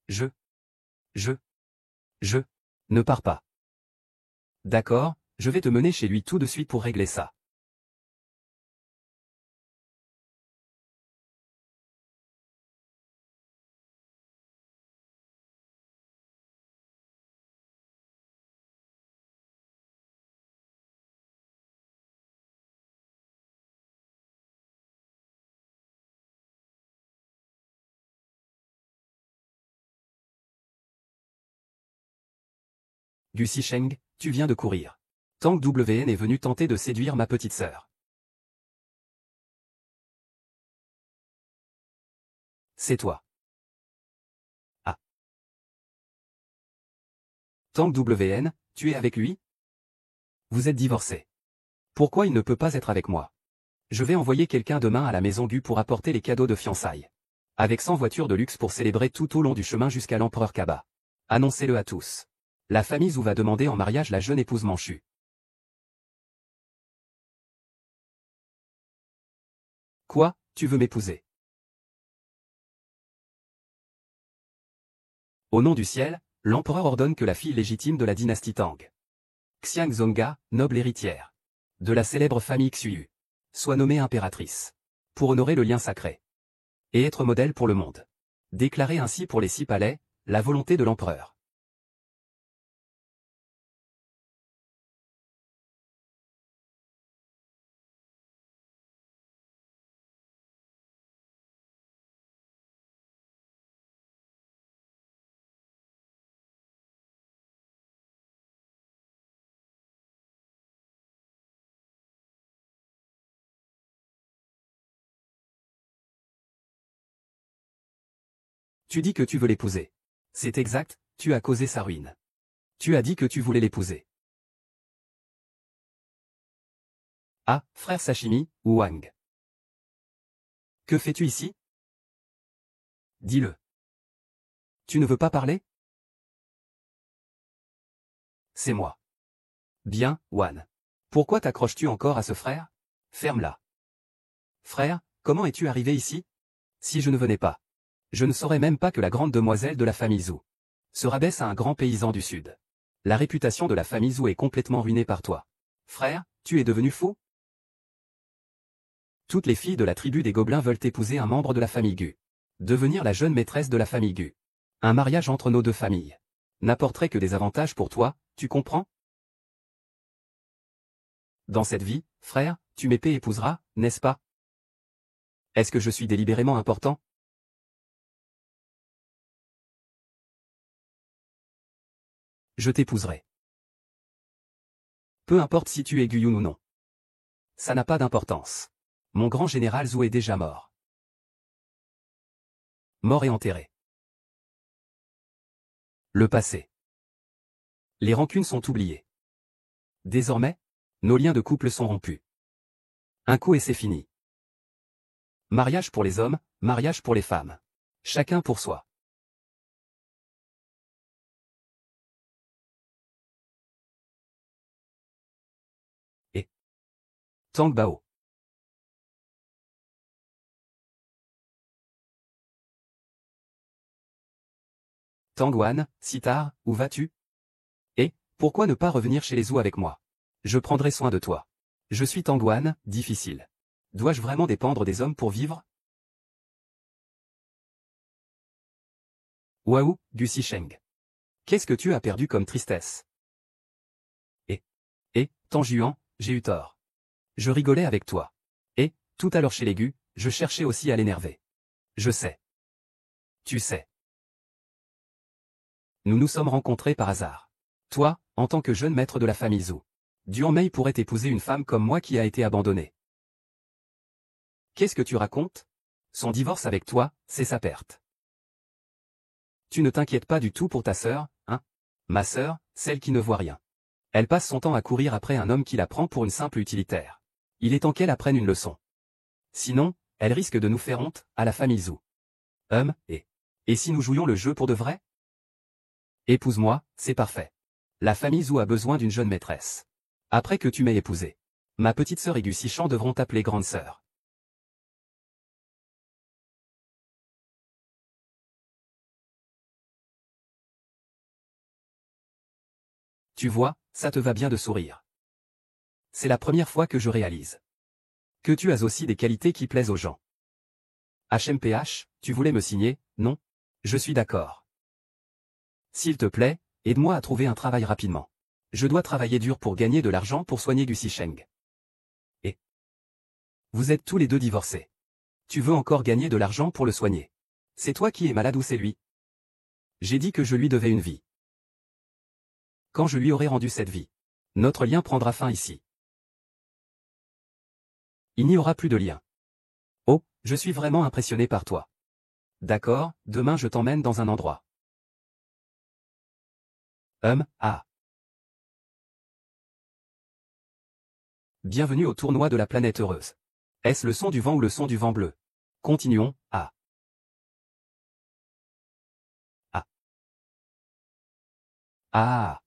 Je. Ne pars pas. D'accord, je vais te mener chez lui tout de suite pour régler ça. Gu Sheng, tu viens de courir. Tang WN est venu tenter de séduire ma petite sœur. C'est toi. Ah. Tang WN, tu es avec lui? Vous êtes divorcés. Pourquoi il ne peut pas être avec moi? Je vais envoyer quelqu'un demain à la maison Gu pour apporter les cadeaux de fiançailles. Avec 100 voitures de luxe pour célébrer tout au long du chemin jusqu'à l'empereur Kaba. Annoncez-le à tous. La famille Zhou va demander en mariage la jeune épouse Manchu. Quoi, tu veux m'épouser? Au nom du ciel, l'empereur ordonne que la fille légitime de la dynastie Tang, Xiang Zonga, noble héritière de la célèbre famille Xuyu, soit nommée impératrice, pour honorer le lien sacré et être modèle pour le monde. Déclaré ainsi pour les 6 palais, la volonté de l'empereur. Tu dis que tu veux l'épouser. C'est exact, tu as causé sa ruine. Tu as dit que tu voulais l'épouser. Ah, frère Sashimi, ou Wang. Que fais-tu ici? Dis-le. Tu ne veux pas parler? C'est moi. Bien, Wan. Pourquoi t'accroches-tu encore à ce frère? Ferme-la. Frère, comment es-tu arrivé ici? Si je ne venais pas. Je ne saurais même pas que la grande demoiselle de la famille Zhou se rabaisse à un grand paysan du Sud. La réputation de la famille Zhou est complètement ruinée par toi. Frère, tu es devenu fou? Toutes les filles de la tribu des Gobelins veulent épouser un membre de la famille Gu. Devenir la jeune maîtresse de la famille Gu. Un mariage entre nos deux familles n'apporterait que des avantages pour toi, tu comprends? Dans cette vie, frère, tu m'épées épouseras, n'est-ce pas? Est-ce que je suis délibérément important? Je t'épouserai. Peu importe si tu es Guyun ou non. Ça n'a pas d'importance. Mon grand général Zhou est déjà mort. Mort et enterré. Le passé. Les rancunes sont oubliées. Désormais, nos liens de couple sont rompus. Un coup et c'est fini. Mariage pour les hommes, mariage pour les femmes. Chacun pour soi. Et Tang Bao. Tang Wan, si tard, où vas-tu? Et, pourquoi ne pas revenir chez les Zhou avec moi? Je prendrai soin de toi. Je suis Tang Wan, difficile. Dois-je vraiment dépendre des hommes pour vivre? Waouh, Gu Sheng. Qu'est-ce que tu as perdu comme tristesse? Tang Juan, j'ai eu tort. Je rigolais avec toi. Et, tout à l'heure chez les Gu, je cherchais aussi à l'énerver. Je sais. Tu sais. Nous nous sommes rencontrés par hasard. Toi, en tant que jeune maître de la famille Zhou. Duan Mei pourrait épouser une femme comme moi qui a été abandonnée. Qu'est-ce que tu racontes? Son divorce avec toi, c'est sa perte. Tu ne t'inquiètes pas du tout pour ta sœur, hein? Ma sœur, celle qui ne voit rien. Elle passe son temps à courir après un homme qui la prend pour une simple utilitaire. Il est temps qu'elle apprenne une leçon. Sinon, elle risque de nous faire honte, à la famille Zhou. Et si nous jouions le jeu pour de vrai? Épouse-moi, c'est parfait. La famille Zhou a besoin d'une jeune maîtresse. Après que tu m'aies épousée. Ma petite sœur et Gu Sichan devront t'appeler grande sœur. Tu vois, ça te va bien de sourire. C'est la première fois que je réalise que tu as aussi des qualités qui plaisent aux gens. HMPH, tu voulais me signer, non? Je suis d'accord. S'il te plaît, aide-moi à trouver un travail rapidement. Je dois travailler dur pour gagner de l'argent pour soigner Gu Sheng. Et vous êtes tous les deux divorcés. Tu veux encore gagner de l'argent pour le soigner. C'est toi qui es malade ou c'est lui? J'ai dit que je lui devais une vie. Quand je lui aurai rendu cette vie, notre lien prendra fin ici. Il n'y aura plus de lien. Oh, je suis vraiment impressionné par toi. D'accord, demain je t'emmène dans un endroit. Ah. Bienvenue au tournoi de la planète heureuse. Est-ce le son du vent ou le son du vent bleu? Continuons, ah. Ah. Ah.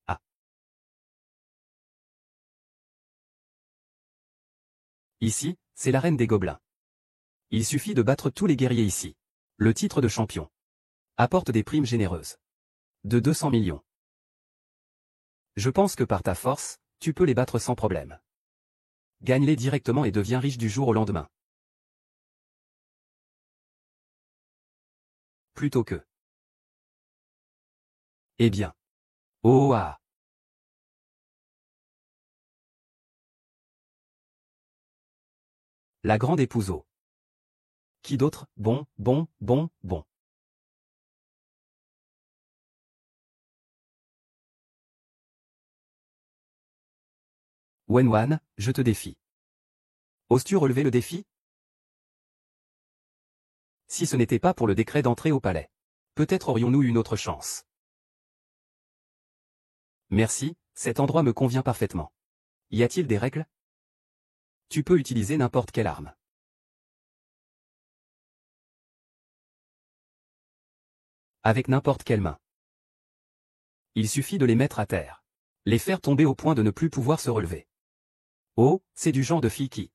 Ah. Ici, c'est l'arène des gobelins. Il suffit de battre tous les guerriers ici. Le titre de champion apporte des primes généreuses. De 200 millions. Je pense que par ta force, tu peux les battre sans problème. Gagne-les directement et deviens riche du jour au lendemain. Plutôt que. Eh bien. Oh ah. La grande épouseau. Qui d'autre? Bon. Wenwan, je te défie. Oses-tu relever le défi? Si ce n'était pas pour le décret d'entrée au palais. Peut-être aurions-nous une autre chance. Merci, cet endroit me convient parfaitement. Y a-t-il des règles? Tu peux utiliser n'importe quelle arme. Avec n'importe quelle main. Il suffit de les mettre à terre. Les faire tomber au point de ne plus pouvoir se relever. Oh, c'est du genre de fille qui.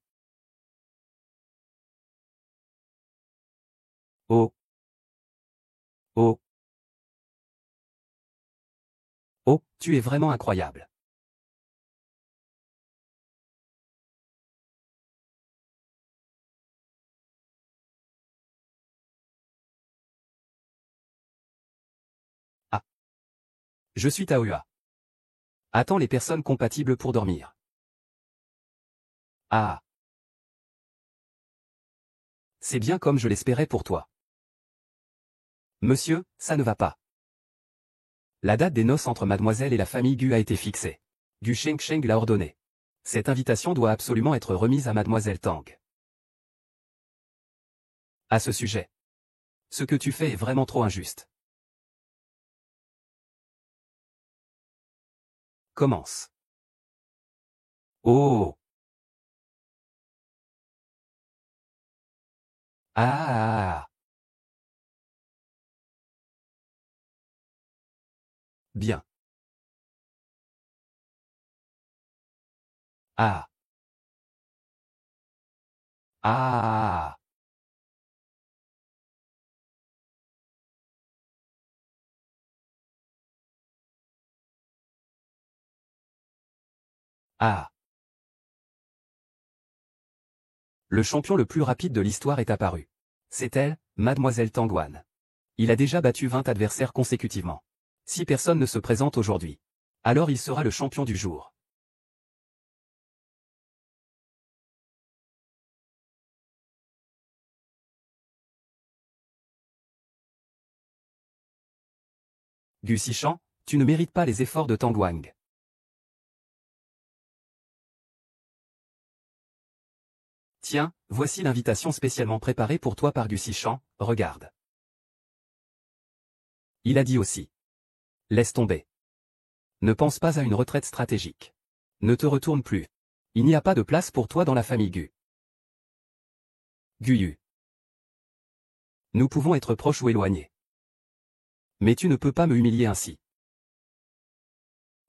Oh. Oh. Oh, tu es vraiment incroyable. Ah. Je suis Taoua. Attends les personnes compatibles pour dormir. Ah. C'est bien comme je l'espérais pour toi. Monsieur, ça ne va pas. La date des noces entre mademoiselle et la famille Gu a été fixée. Gu Shengsheng l'a ordonné. Cette invitation doit absolument être remise à mademoiselle Tang. À ce sujet. Ce que tu fais est vraiment trop injuste. Commence. Oh. Ah. Bien. Ah. Ah. Ah. Le champion le plus rapide de l'histoire est apparu. C'est elle, mademoiselle Tangwan. Il a déjà battu 20 adversaires consécutivement. Si personne ne se présente aujourd'hui, alors il sera le champion du jour. Gu Xishan, tu ne mérites pas les efforts de Tang Wang. Tiens, voici l'invitation spécialement préparée pour toi par Gu Xishan, regarde. Il a dit aussi. Laisse tomber. Ne pense pas à une retraite stratégique. Ne te retourne plus. Il n'y a pas de place pour toi dans la famille Gu. Guyu. Nous pouvons être proches ou éloignés. Mais tu ne peux pas me humilier ainsi.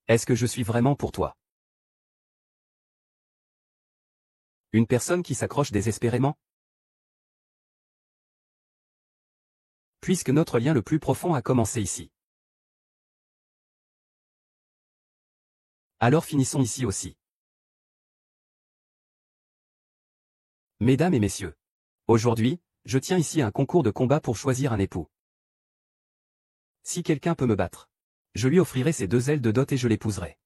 Est-ce que je suis vraiment pour toi? Une personne qui s'accroche désespérément? Puisque notre lien le plus profond a commencé ici. Alors finissons ici aussi. Mesdames et messieurs. Aujourd'hui, je tiens ici un concours de combat pour choisir un époux. Si quelqu'un peut me battre, je lui offrirai ses 2 ailes de dot et je l'épouserai.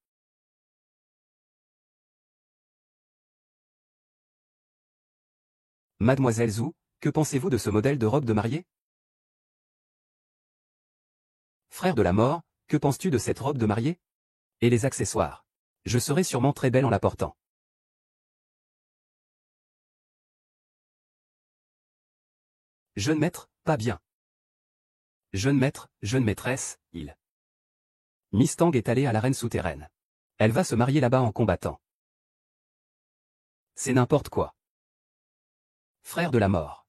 Mademoiselle Zhu, que pensez-vous de ce modèle de robe de mariée? Frère de la mort, que penses-tu de cette robe de mariée? Et les accessoires? Je serai sûrement très belle en la portant. Jeune maître, pas bien. Jeune maître, jeune maîtresse, il. Miss Tang est allée à l'arène souterraine. Elle va se marier là-bas en combattant. C'est n'importe quoi. Frère de la mort.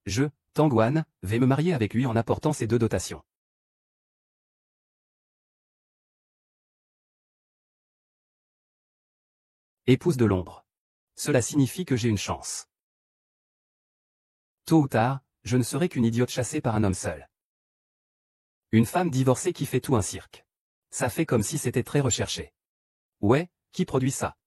Je, Tangwan, vais me marier avec lui en apportant ces 2 dotations. Épouse de l'ombre. Cela signifie que j'ai une chance. Tôt ou tard, je ne serai qu'une idiote chassée par un homme seul. Une femme divorcée qui fait tout un cirque. Ça fait comme si c'était très recherché. Ouais, qui produit ça?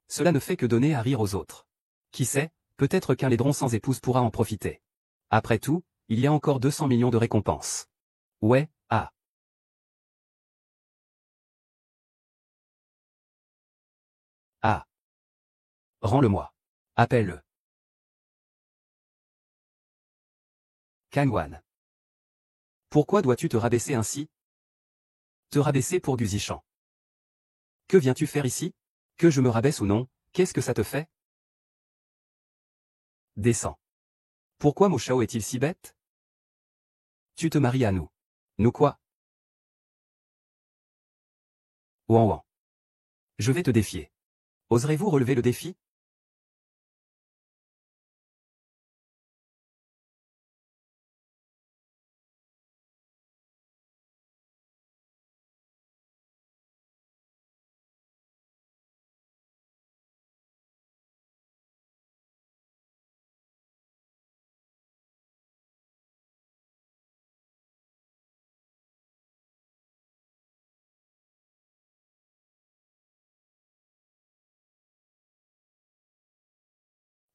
Cela ne fait que donner à rire aux autres. Qui sait, peut-être qu'un laidron sans épouse pourra en profiter. Après tout, il y a encore 200 millions de récompenses. Ouais, ah. Ah. Rends-le-moi. Appelle-le. Kangwan. Pourquoi dois-tu te rabaisser ainsi? Te rabaisser pour Gu Zishan. Que viens-tu faire ici? Que je me rabaisse ou non, qu'est-ce que ça te fait? Descends. Pourquoi mon Shao est-il si bête? Tu te maries à nous. Nous quoi? Ouan ouan. Je vais te défier. Oserez-vous relever le défi?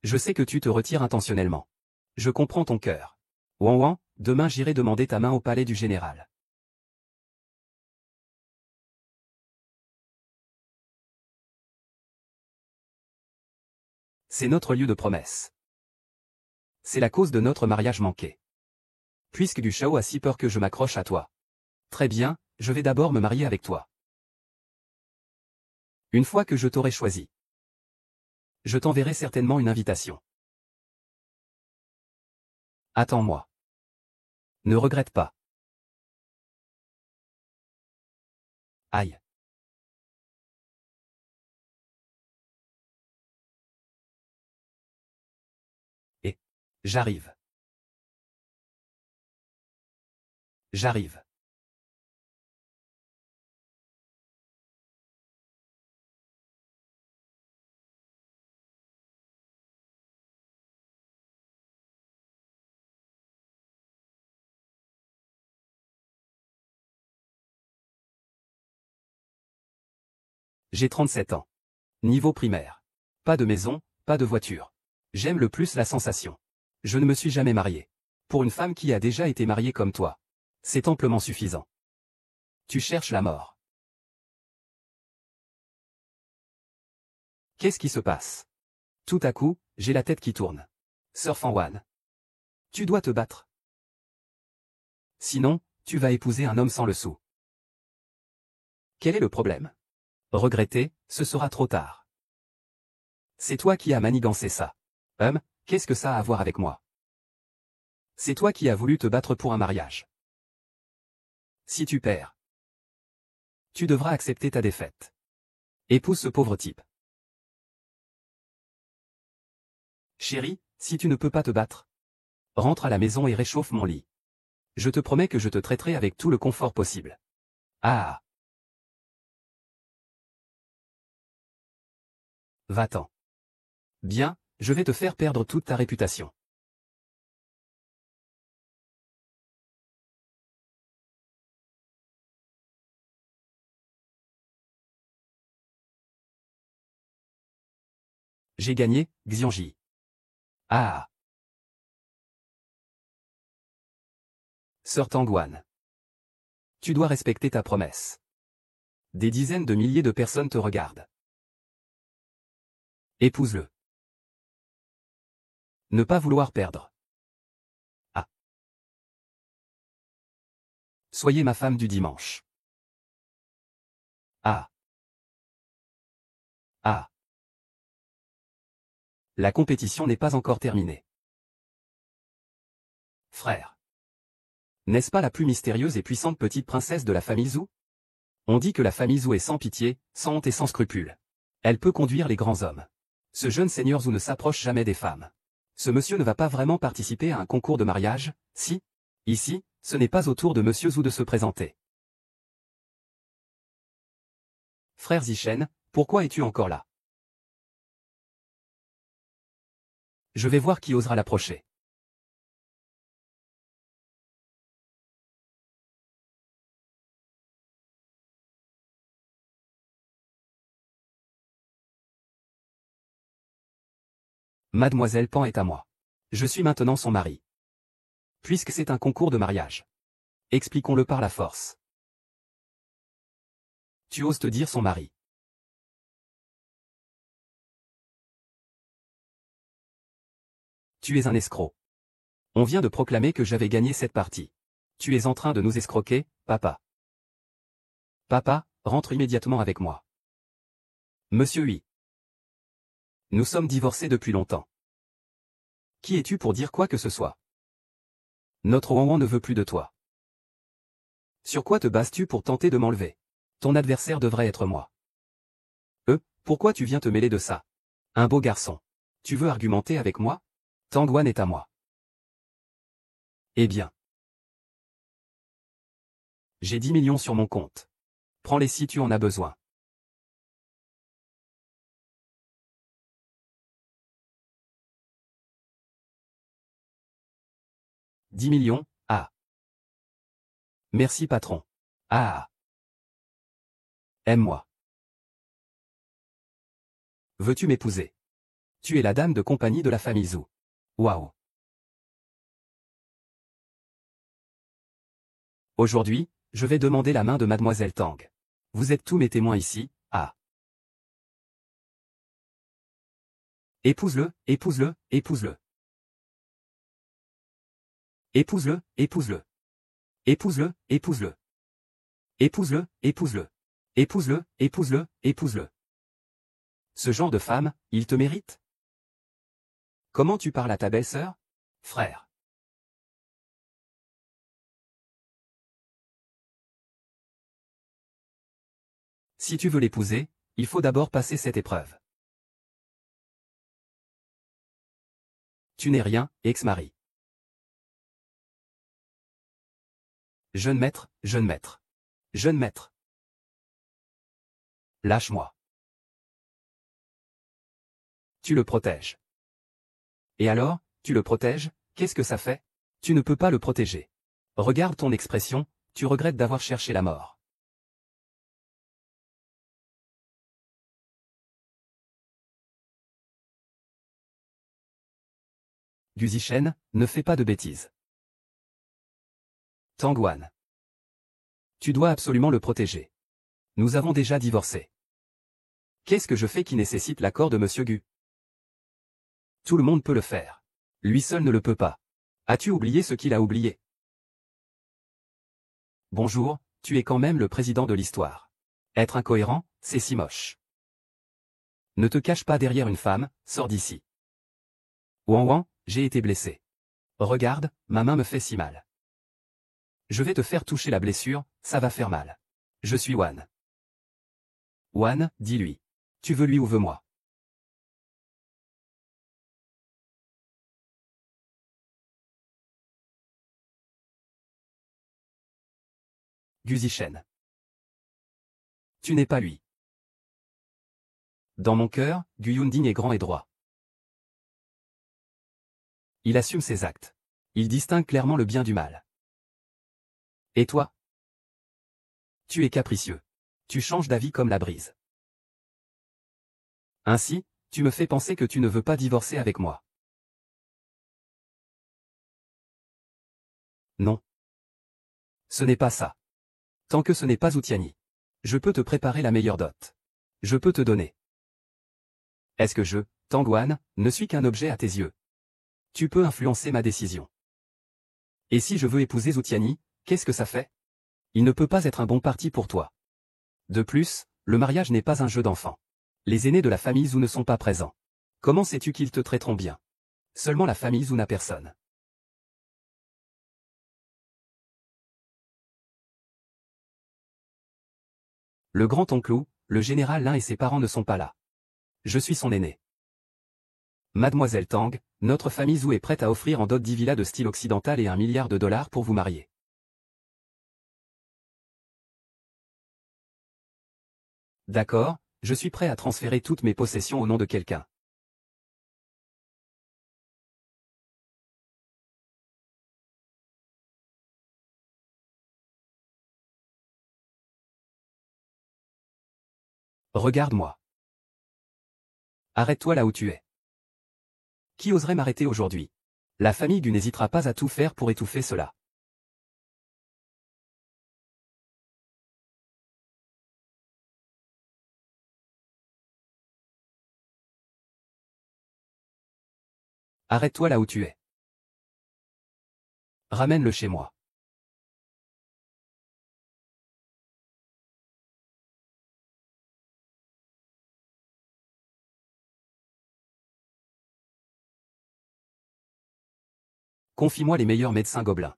Je sais que tu te retires intentionnellement. Je comprends ton cœur. Ouan ouan, demain j'irai demander ta main au palais du général. C'est notre lieu de promesse. C'est la cause de notre mariage manqué. Puisque Gu Shao a si peur que je m'accroche à toi. Très bien, je vais d'abord me marier avec toi. Une fois que je t'aurai choisi, je t'enverrai certainement une invitation. Attends-moi. Ne regrette pas. Aïe. Et j'arrive. J'arrive. J'ai 37 ans. Niveau primaire. Pas de maison, pas de voiture. J'aime le plus la sensation. Je ne me suis jamais marié. Pour une femme qui a déjà été mariée comme toi, c'est amplement suffisant. Tu cherches la mort. Qu'est-ce qui se passe? Tout à coup, j'ai la tête qui tourne. Sir Fanwan. Tu dois te battre. Sinon, tu vas épouser un homme sans le sou. Quel est le problème? Regretter, ce sera trop tard. C'est toi qui as manigancé ça. Qu'est-ce que ça a à voir avec moi? C'est toi qui as voulu te battre pour un mariage. Si tu perds, tu devras accepter ta défaite. Épouse ce pauvre type. Chérie, si tu ne peux pas te battre, rentre à la maison et réchauffe mon lit. Je te promets que je te traiterai avec tout le confort possible. Ah! Va-t'en. Bien, je vais te faire perdre toute ta réputation. J'ai gagné, Xianji. Ah! Sir Tangwan. Tu dois respecter ta promesse. Des dizaines de milliers de personnes te regardent. Épouse-le. Ne pas vouloir perdre. Ah. Soyez ma femme du dimanche. Ah. Ah. La compétition n'est pas encore terminée. Frère. N'est-ce pas la plus mystérieuse et puissante petite princesse de la famille Zhou? On dit que la famille Zhou est sans pitié, sans honte et sans scrupule. Elle peut conduire les grands hommes. Ce jeune seigneur Zhou ne s'approche jamais des femmes. Ce monsieur ne va pas vraiment participer à un concours de mariage, si? Ici, ce n'est pas au tour de monsieur Zhou de se présenter. Frère Zichen, pourquoi es-tu encore là? Je vais voir qui osera l'approcher. Mademoiselle Pan est à moi. Je suis maintenant son mari. Puisque c'est un concours de mariage. Expliquons-le par la force. Tu oses te dire son mari. Tu es un escroc. On vient de proclamer que j'avais gagné cette partie. Tu es en train de nous escroquer, papa. Papa, rentre immédiatement avec moi. Monsieur oui. Nous sommes divorcés depuis longtemps. Qui es-tu pour dire quoi que ce soit? Notre Wanwan ne veut plus de toi. Sur quoi te bases-tu pour tenter de m'enlever? Ton adversaire devrait être moi. Pourquoi tu viens te mêler de ça? Un beau garçon. Tu veux argumenter avec moi? Tangwan est à moi. Eh bien. J'ai 10 millions sur mon compte. Prends-les si tu en as besoin. « 10 millions, ah. Merci patron. Ah. Aime-moi. Veux-tu m'épouser? Tu es la dame de compagnie de la famille Zhou. Waouh. Aujourd'hui, je vais demander la main de mademoiselle Tang. Vous êtes tous mes témoins ici, ah. Épouse-le, épouse-le, épouse-le. Épouse-le, épouse-le. Épouse-le, épouse-le. Épouse-le, épouse-le. Épouse-le, épouse-le, épouse-le. Ce genre de femme, il te mérite? Comment tu parles à ta belle-sœur? Frère. Si tu veux l'épouser, il faut d'abord passer cette épreuve. Tu n'es rien, ex-mari. Jeune maître, jeune maître. Jeune maître. Lâche-moi. Tu le protèges. Et alors, tu le protèges, qu'est-ce que ça fait? Tu ne peux pas le protéger. Regarde ton expression, tu regrettes d'avoir cherché la mort. Guzichen, ne fais pas de bêtises. Tangwan. Tu dois absolument le protéger. Nous avons déjà divorcé. Qu'est-ce que je fais qui nécessite l'accord de Monsieur Gu? Tout le monde peut le faire. Lui seul ne le peut pas. As-tu oublié ce qu'il a oublié? Bonjour, tu es quand même le président de l'histoire. Être incohérent, c'est si moche. Ne te cache pas derrière une femme, sors d'ici. Ouan ouan, j'ai été blessé. Regarde, ma main me fait si mal. Je vais te faire toucher la blessure, ça va faire mal. Je suis Wan. Wan, dis-lui. Tu veux lui ou veux moi? Guzichen. Tu n'es pas lui. Dans mon cœur, Guyunding est grand et droit. Il assume ses actes. Il distingue clairement le bien du mal. Et toi? Tu es capricieux. Tu changes d'avis comme la brise. Ainsi, tu me fais penser que tu ne veux pas divorcer avec moi. Non. Ce n'est pas ça. Tant que ce n'est pas Outiani. Je peux te préparer la meilleure dot. Je peux te donner. Est-ce que je, Tangwan, ne suis qu'un objet à tes yeux? Tu peux influencer ma décision. Et si je veux épouser Zoutiani, qu'est-ce que ça fait? Il ne peut pas être un bon parti pour toi. De plus, le mariage n'est pas un jeu d'enfant. Les aînés de la famille Zhou ne sont pas présents. Comment sais-tu qu'ils te traiteront bien? Seulement la famille Zhou n'a personne. Le grand-oncle Wu, le général Lin et ses parents ne sont pas là. Je suis son aîné. Mademoiselle Tang, notre famille Zhou est prête à offrir en dot 10 villas de style occidental et $1 milliard pour vous marier. D'accord, je suis prêt à transférer toutes mes possessions au nom de quelqu'un. Regarde-moi. Arrête-toi là où tu es. Qui oserait m'arrêter aujourd'hui? La famille Gu n'hésitera pas à tout faire pour étouffer cela. Arrête-toi là où tu es. Ramène-le chez moi. Confie-moi les meilleurs médecins gobelins.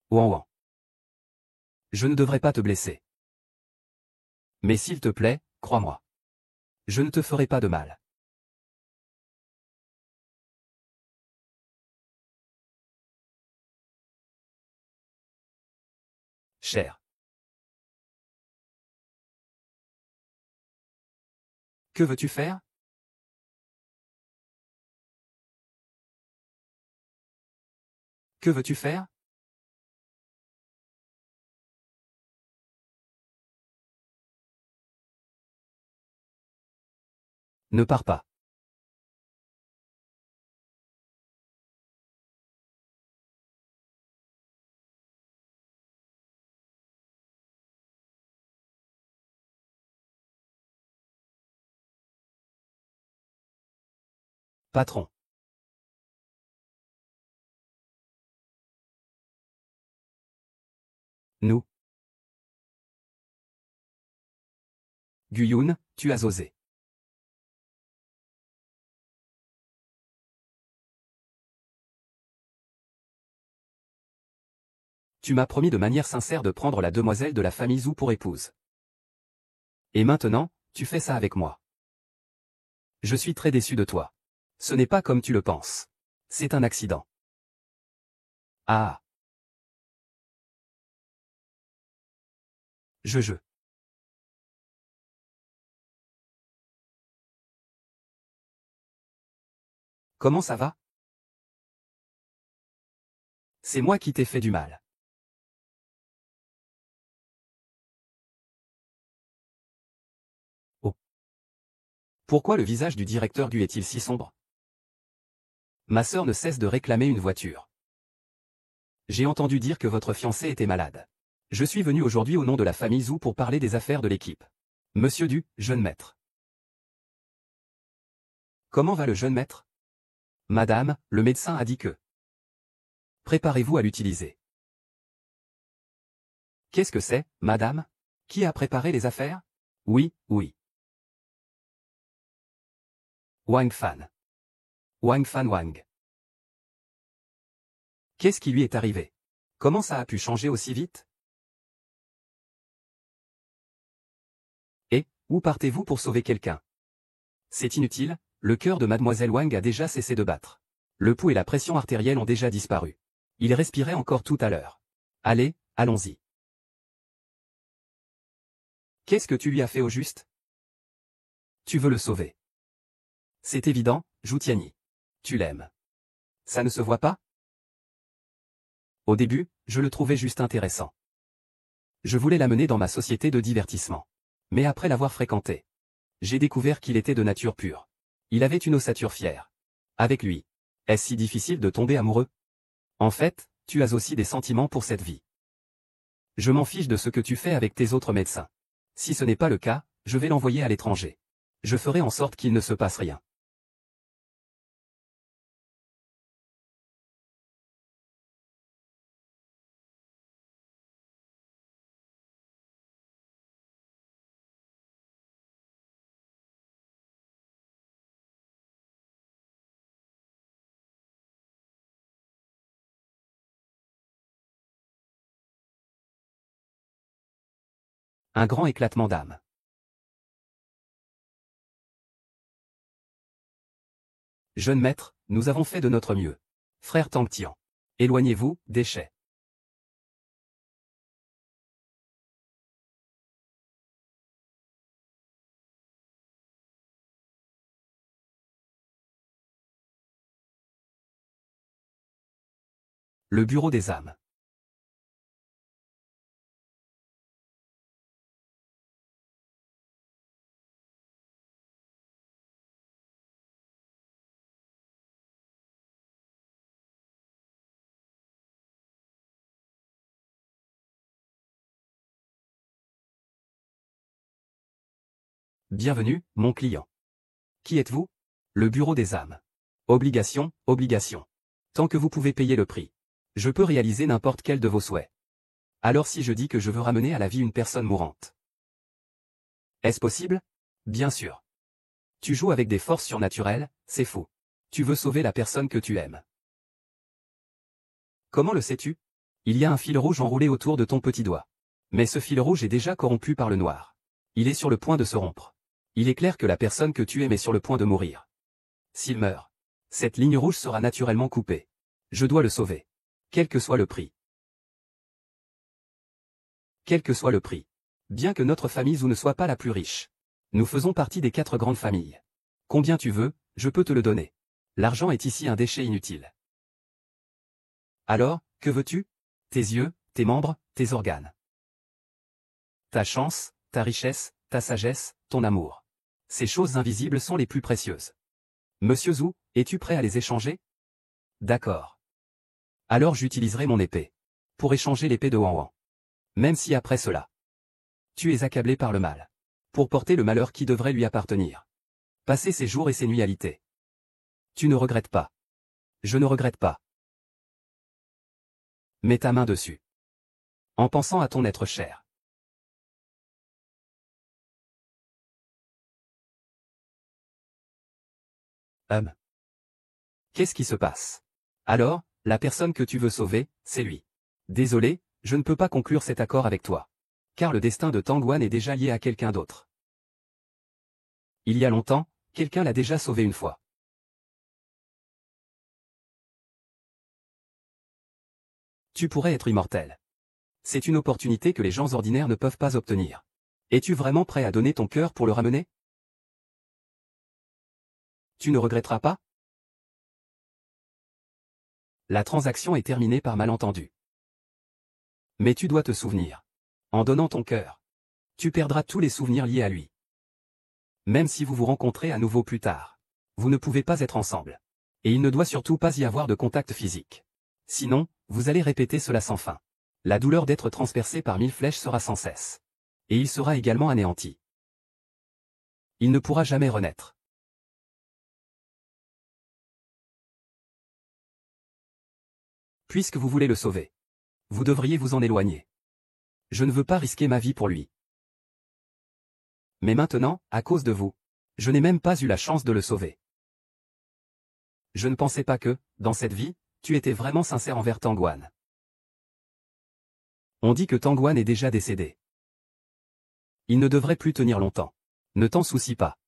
Ouan ouan. Je ne devrais pas te blesser. Mais s'il te plaît, crois-moi. Je ne te ferai pas de mal. Cher. Que veux-tu faire? Que veux-tu faire? Ne pars pas. Patron. Nous. Guyun, tu as osé. Tu m'as promis de manière sincère de prendre la demoiselle de la famille Zhou pour épouse. Et maintenant, tu fais ça avec moi. Je suis très déçu de toi. Ce n'est pas comme tu le penses. C'est un accident. Ah. Je. Comment ça va? C'est moi qui t'ai fait du mal. Oh. Pourquoi le visage du directeur Gu est-il si sombre? Ma sœur ne cesse de réclamer une voiture. J'ai entendu dire que votre fiancé était malade. Je suis venu aujourd'hui au nom de la famille Zhou pour parler des affaires de l'équipe. Monsieur Du, jeune maître. Comment va le jeune maître? Madame, le médecin a dit que... Préparez-vous à l'utiliser. Qu'est-ce que c'est, madame? Qui a préparé les affaires? Oui, oui. Wang Fan. Wang Fan Wang. Qu'est-ce qui lui est arrivé? Comment ça a pu changer aussi vite? Et, où partez-vous pour sauver quelqu'un? C'est inutile, le cœur de mademoiselle Wang a déjà cessé de battre. Le pouls et la pression artérielle ont déjà disparu. Il respirait encore tout à l'heure. Allez, allons-y. Qu'est-ce que tu lui as fait au juste? Tu veux le sauver. C'est évident, Zhu Tianyi. Tu l'aimes. Ça ne se voit pas? Au début, je le trouvais juste intéressant. Je voulais l'amener dans ma société de divertissement. Mais après l'avoir fréquenté, j'ai découvert qu'il était de nature pure. Il avait une ossature fière. Avec lui, est-ce si difficile de tomber amoureux? En fait, tu as aussi des sentiments pour cette vie. Je m'en fiche de ce que tu fais avec tes autres médecins. Si ce n'est pas le cas, je vais l'envoyer à l'étranger. Je ferai en sorte qu'il ne se passe rien. Un grand éclatement d'âme. Jeune maître, nous avons fait de notre mieux. Frère Tang Tian. Éloignez-vous, déchets. Le bureau des âmes. Bienvenue, mon client. Qui êtes-vous? Le bureau des âmes. Obligation, obligation. Tant que vous pouvez payer le prix. Je peux réaliser n'importe quel de vos souhaits. Alors si je dis que je veux ramener à la vie une personne mourante. Est-ce possible? Bien sûr. Tu joues avec des forces surnaturelles, c'est faux. Tu veux sauver la personne que tu aimes. Comment le sais-tu? Il y a un fil rouge enroulé autour de ton petit doigt. Mais ce fil rouge est déjà corrompu par le noir. Il est sur le point de se rompre. Il est clair que la personne que tu aimes est sur le point de mourir. S'il meurt, cette ligne rouge sera naturellement coupée. Je dois le sauver. Quel que soit le prix. Quel que soit le prix. Bien que notre famille Zhou ne soit pas la plus riche. Nous faisons partie des 4 grandes familles. Combien tu veux, je peux te le donner. L'argent est ici un déchet inutile. Alors, que veux-tu? Tes yeux, tes membres, tes organes. Ta chance, ta richesse, ta sagesse, ton amour. Ces choses invisibles sont les plus précieuses. Monsieur Zhou, es-tu prêt à les échanger? D'accord. Alors j'utiliserai mon épée. Pour échanger l'épée de Wang Wang. Même si après cela, tu es accablé par le mal. Pour porter le malheur qui devrait lui appartenir. Passer ses jours et ses nuits alités. Tu ne regrettes pas. Je ne regrette pas. Mets ta main dessus. En pensant à ton être cher. Qu'est-ce qui se passe? Alors, la personne que tu veux sauver, c'est lui. Désolé, je ne peux pas conclure cet accord avec toi. Car le destin de Tangwan est déjà lié à quelqu'un d'autre. Il y a longtemps, quelqu'un l'a déjà sauvé une fois. Tu pourrais être immortel. C'est une opportunité que les gens ordinaires ne peuvent pas obtenir. Es-tu vraiment prêt à donner ton cœur pour le ramener? Tu ne regretteras pas? La transaction est terminée par malentendu. Mais tu dois te souvenir. En donnant ton cœur, tu perdras tous les souvenirs liés à lui. Même si vous vous rencontrez à nouveau plus tard, vous ne pouvez pas être ensemble. Et il ne doit surtout pas y avoir de contact physique. Sinon, vous allez répéter cela sans fin. La douleur d'être transpercé par 1000 flèches sera sans cesse. Et il sera également anéanti. Il ne pourra jamais renaître. Puisque vous voulez le sauver, vous devriez vous en éloigner. Je ne veux pas risquer ma vie pour lui. Mais maintenant, à cause de vous, je n'ai même pas eu la chance de le sauver. Je ne pensais pas que, dans cette vie, tu étais vraiment sincère envers Tangwan. On dit que Tangwan est déjà décédé. Il ne devrait plus tenir longtemps. Ne t'en soucie pas.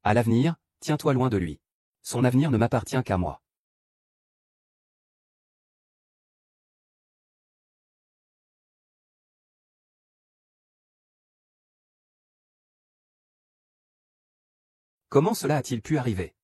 À l'avenir, tiens-toi loin de lui. Son avenir ne m'appartient qu'à moi. Comment cela a-t-il pu arriver?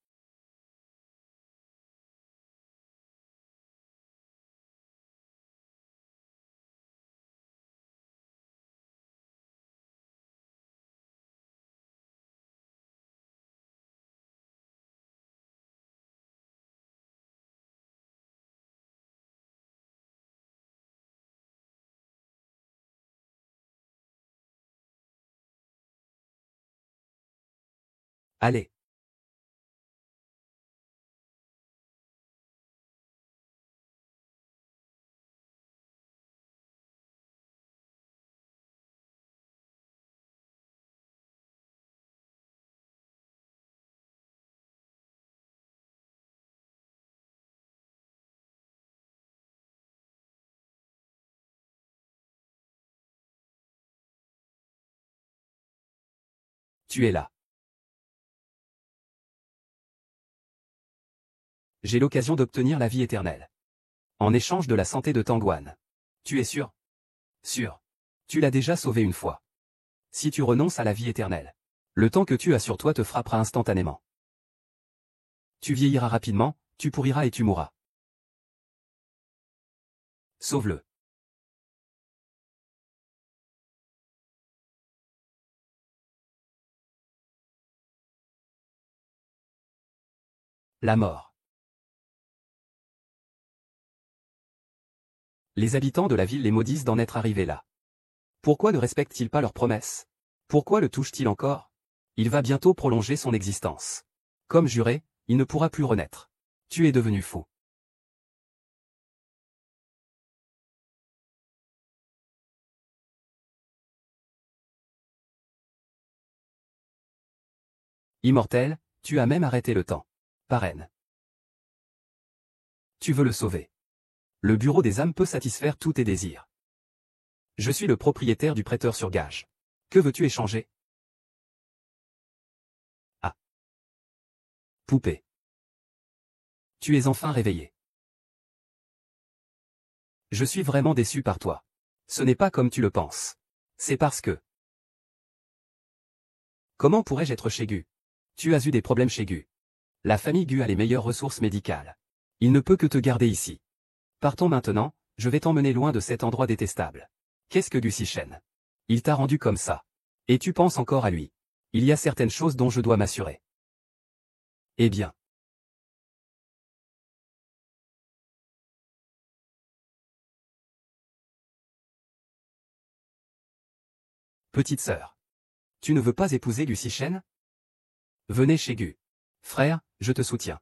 Allez. Tu es là. J'ai l'occasion d'obtenir la vie éternelle. En échange de la santé de Tangwan. Tu es sûr? Sûr. Tu l'as déjà sauvé une fois. Si tu renonces à la vie éternelle, le temps que tu as sur toi te frappera instantanément. Tu vieilliras rapidement, tu pourriras et tu mourras. Sauve-le. La mort. Les habitants de la ville les maudissent d'en être arrivés là. Pourquoi ne respectent-ils pas leurs promesses? Pourquoi le touchent-ils encore? Il va bientôt prolonger son existence. Comme juré, il ne pourra plus renaître. Tu es devenu fou. Immortel, tu as même arrêté le temps. Parraine. Tu veux le sauver. Le bureau des âmes peut satisfaire tous tes désirs. Je suis le propriétaire du prêteur sur gage. Que veux-tu échanger? Ah. Poupée. Tu es enfin réveillé. Je suis vraiment déçu par toi. Ce n'est pas comme tu le penses. C'est parce que... Comment pourrais-je être chez Gu? Tu as eu des problèmes chez Gu. La famille Gu a les meilleures ressources médicales. Il ne peut que te garder ici. Partons maintenant, je vais t'emmener loin de cet endroit détestable. Qu'est-ce que Gu Sichen? Il t'a rendu comme ça. Et tu penses encore à lui. Il y a certaines choses dont je dois m'assurer. Eh bien. Petite sœur. Tu ne veux pas épouser Gu Sichen? Venez chez Gu. Frère, je te soutiens.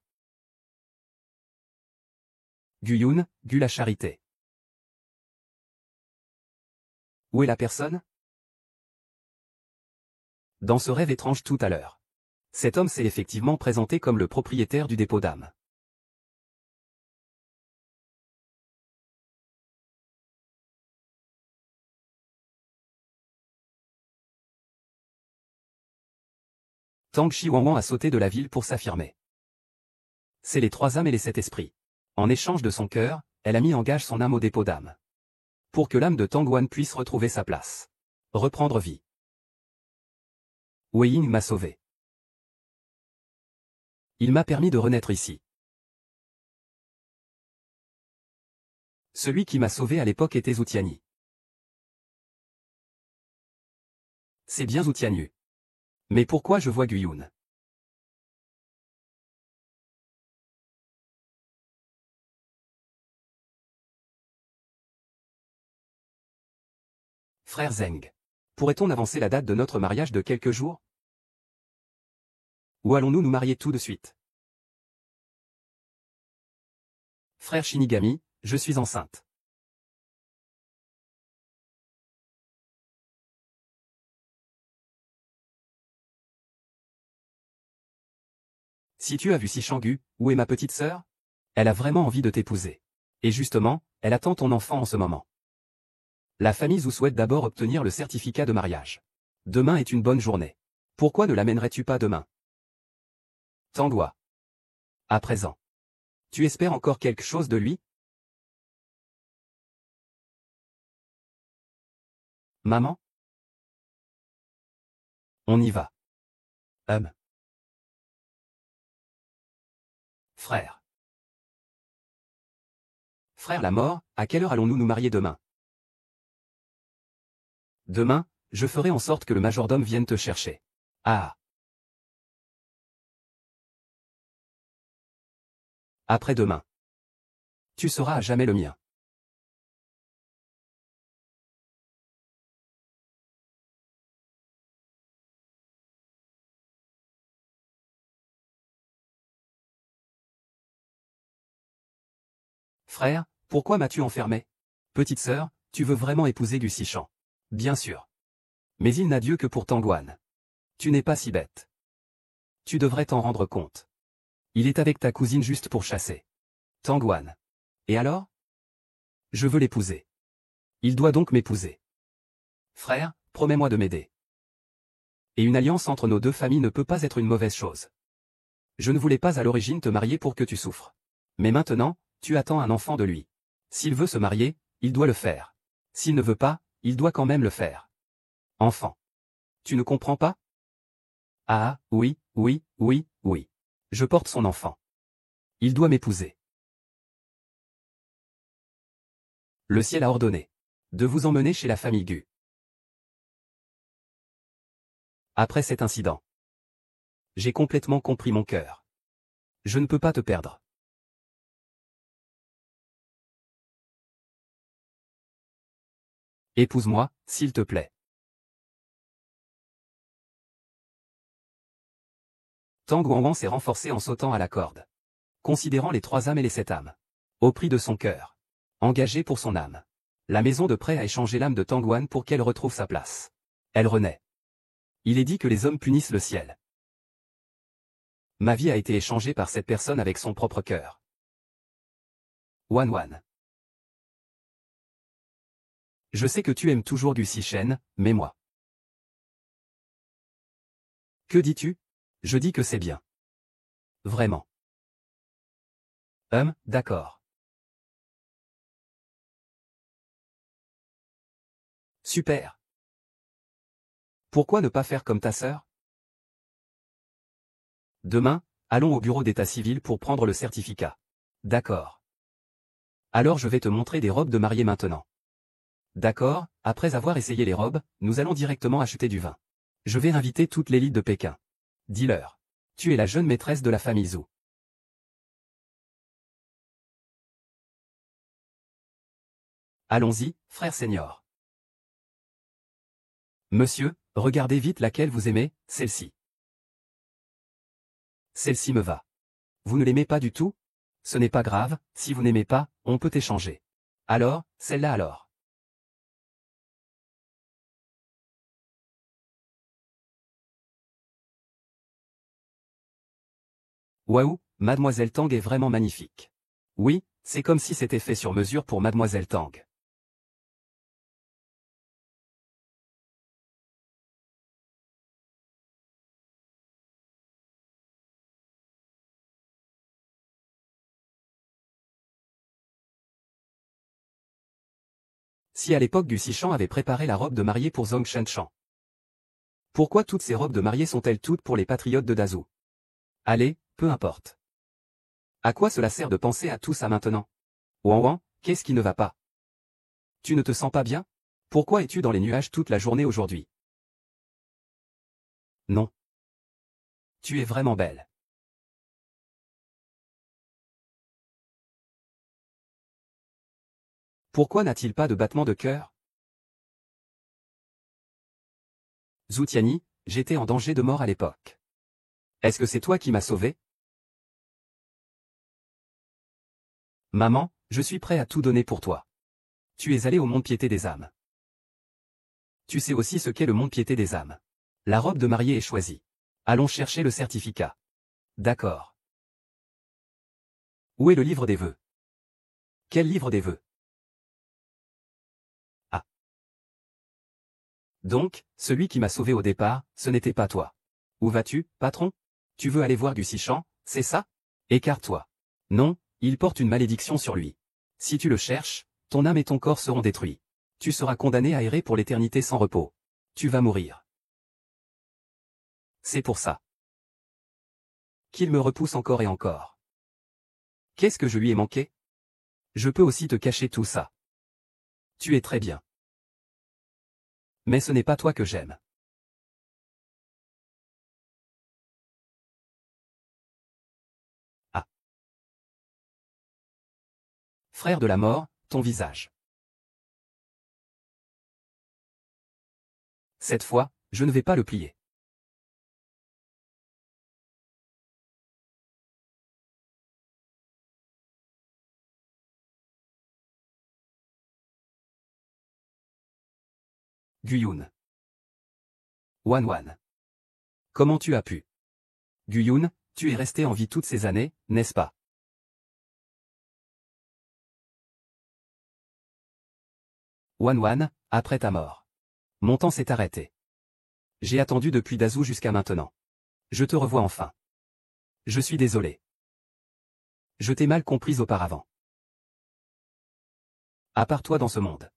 Guyun, Gu la charité. Où est la personne? Dans ce rêve étrange tout à l'heure. Cet homme s'est effectivement présenté comme le propriétaire du dépôt d'âme. Tang Shiwanwan a sauté de la ville pour s'affirmer. C'est les 3 âmes et les 7 esprits. En échange de son cœur, elle a mis en gage son âme au dépôt d'âme. Pour que l'âme de Tangwan puisse retrouver sa place. Reprendre vie. Wei Ying m'a sauvé. Il m'a permis de renaître ici. Celui qui m'a sauvé à l'époque était Zhu Tianyi. C'est bien Zhu Tianyu. Mais pourquoi je vois Guyun? Frère Zeng. Pourrait-on avancer la date de notre mariage de quelques jours? Ou allons-nous nous marier tout de suite? Frère Shinigami, je suis enceinte. Si tu as vu Sichangu, où est ma petite sœur? Elle a vraiment envie de t'épouser. Et justement, elle attend ton enfant en ce moment. La famille Zhu souhaite d'abord obtenir le certificat de mariage. Demain est une bonne journée. Pourquoi ne l'amènerais-tu pas demain? Tangwa. À présent. Tu espères encore quelque chose de lui? Maman? On y va. Frère. Frère la mort, à quelle heure allons-nous nous marier demain? Demain, je ferai en sorte que le majordome vienne te chercher. Ah. Après-demain. Tu seras à jamais le mien. Frère, pourquoi m'as-tu enfermé? Petite sœur, tu veux vraiment épouser Gu Sichan? Bien sûr. Mais il n'a Dieu que pour Tangwan. Tu n'es pas si bête. Tu devrais t'en rendre compte. Il est avec ta cousine juste pour chasser. Tangwan. Et alors? Je veux l'épouser. Il doit donc m'épouser. Frère, promets-moi de m'aider. Et une alliance entre nos deux familles ne peut pas être une mauvaise chose. Je ne voulais pas à l'origine te marier pour que tu souffres. Mais maintenant, tu attends un enfant de lui. S'il veut se marier, il doit le faire. S'il ne veut pas, il doit quand même le faire. Enfant. Tu ne comprends pas? Ah, oui, oui, oui, oui. Je porte son enfant. Il doit m'épouser. Le ciel a ordonné de vous emmener chez la famille Gu. Après cet incident, j'ai complètement compris mon cœur. Je ne peux pas te perdre. Épouse-moi, s'il te plaît. Tang Guangwan s'est renforcé en sautant à la corde. Considérant les 3 âmes et les 7 âmes. Au prix de son cœur. Engagé pour son âme. La maison de prêt a échangé l'âme de Tangwan pour qu'elle retrouve sa place. Elle renaît. Il est dit que les hommes punissent le ciel. Ma vie a été échangée par cette personne avec son propre cœur. Wan Wan. Je sais que tu aimes toujours Gu Sichan, mais moi. Que dis-tu? Je dis que c'est bien. Vraiment. D'accord. Super. Pourquoi ne pas faire comme ta sœur? Demain, allons au bureau d'état civil pour prendre le certificat. D'accord. Alors je vais te montrer des robes de mariée maintenant. D'accord, après avoir essayé les robes, nous allons directement acheter du vin. Je vais inviter toute l'élite de Pékin. Dis-leur. Tu es la jeune maîtresse de la famille Zhou. Allons-y, frère senior. Monsieur, regardez vite laquelle vous aimez, celle-ci. Celle-ci me va. Vous ne l'aimez pas du tout? Ce n'est pas grave, si vous n'aimez pas, on peut échanger. Alors, celle-là alors. Waouh, Mademoiselle Tang est vraiment magnifique. Oui, c'est comme si c'était fait sur mesure pour Mademoiselle Tang. Si à l'époque Gu Xishan avait préparé la robe de mariée pour Zhong Shenchan. Pourquoi toutes ces robes de mariée sont-elles toutes pour les patriotes de Dazhou? Allez, peu importe. À quoi cela sert de penser à tout ça maintenant? Ouan Ouan, qu'est-ce qui ne va pas? Tu ne te sens pas bien? Pourquoi es-tu dans les nuages toute la journée aujourd'hui? Non. Tu es vraiment belle. Pourquoi n'a-t-il pas de battement de cœur? Zhu Tianyi, j'étais en danger de mort à l'époque. Est-ce que c'est toi qui m'as sauvé? Maman, je suis prêt à tout donner pour toi. Tu es allé au mont-piété des âmes. Tu sais aussi ce qu'est le mont-piété des âmes. La robe de mariée est choisie. Allons chercher le certificat. D'accord. Où est le livre des vœux? Quel livre des vœux? Ah. Donc, celui qui m'a sauvé au départ, ce n'était pas toi. Où vas-tu, patron? Tu veux aller voir Gu Xishan, c'est ça? Écarte-toi. Non, il porte une malédiction sur lui. Si tu le cherches, ton âme et ton corps seront détruits. Tu seras condamné à errer pour l'éternité sans repos. Tu vas mourir. C'est pour ça qu'il me repousse encore et encore. Qu'est-ce que je lui ai manqué? Je peux aussi te cacher tout ça. Tu es très bien. Mais ce n'est pas toi que j'aime. Ah. Frère de la mort, ton visage. Cette fois, je ne vais pas le plier. Guyun. Wan Wan. Comment tu as pu? Guyun, tu es resté en vie toutes ces années, n'est-ce pas? Wan Wan, après ta mort. Mon temps s'est arrêté. J'ai attendu depuis Dazhou jusqu'à maintenant. Je te revois enfin. Je suis désolé. Je t'ai mal comprise auparavant. À part toi dans ce monde.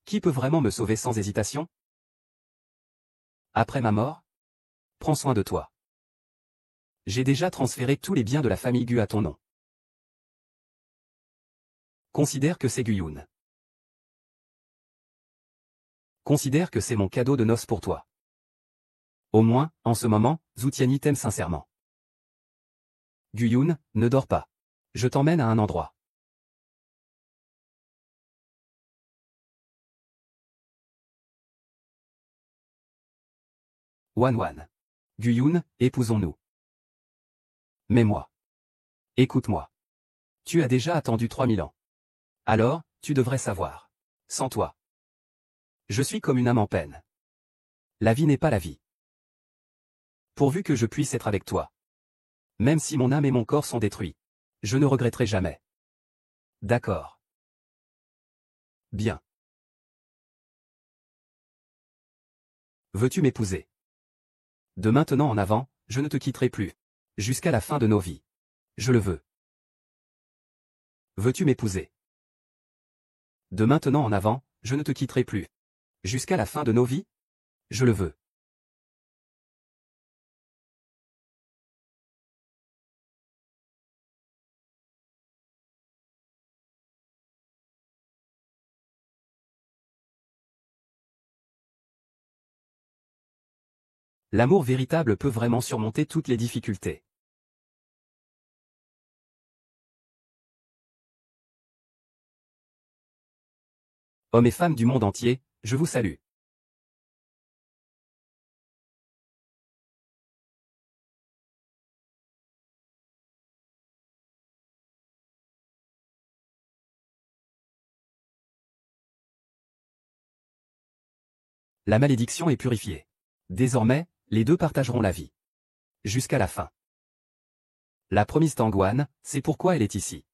Qui peut vraiment me sauver sans hésitation? Après ma mort? Prends soin de toi. J'ai déjà transféré tous les biens de la famille Gu à ton nom. Considère que c'est Guyun. Considère que c'est mon cadeau de noces pour toi. Au moins, en ce moment, Zhu Tianyi t'aime sincèrement. Guyun, ne dors pas. Je t'emmène à un endroit. Wan Wan. Guyun, épousons-nous. Mais moi. Écoute-moi. Tu as déjà attendu 3000 ans. Alors, tu devrais savoir. Sans toi. Je suis comme une âme en peine. La vie n'est pas la vie. Pourvu que je puisse être avec toi. Même si mon âme et mon corps sont détruits. Je ne regretterai jamais. D'accord. Bien. Veux-tu m'épouser? De maintenant en avant, je ne te quitterai plus. Jusqu'à la fin de nos vies. Je le veux. Veux-tu m'épouser? De maintenant en avant, je ne te quitterai plus. Jusqu'à la fin de nos vies? Je le veux. L'amour véritable peut vraiment surmonter toutes les difficultés. Hommes et femmes du monde entier, je vous salue. La malédiction est purifiée. Désormais, les deux partageront la vie. Jusqu'à la fin. La promise Tangwan, c'est pourquoi elle est ici.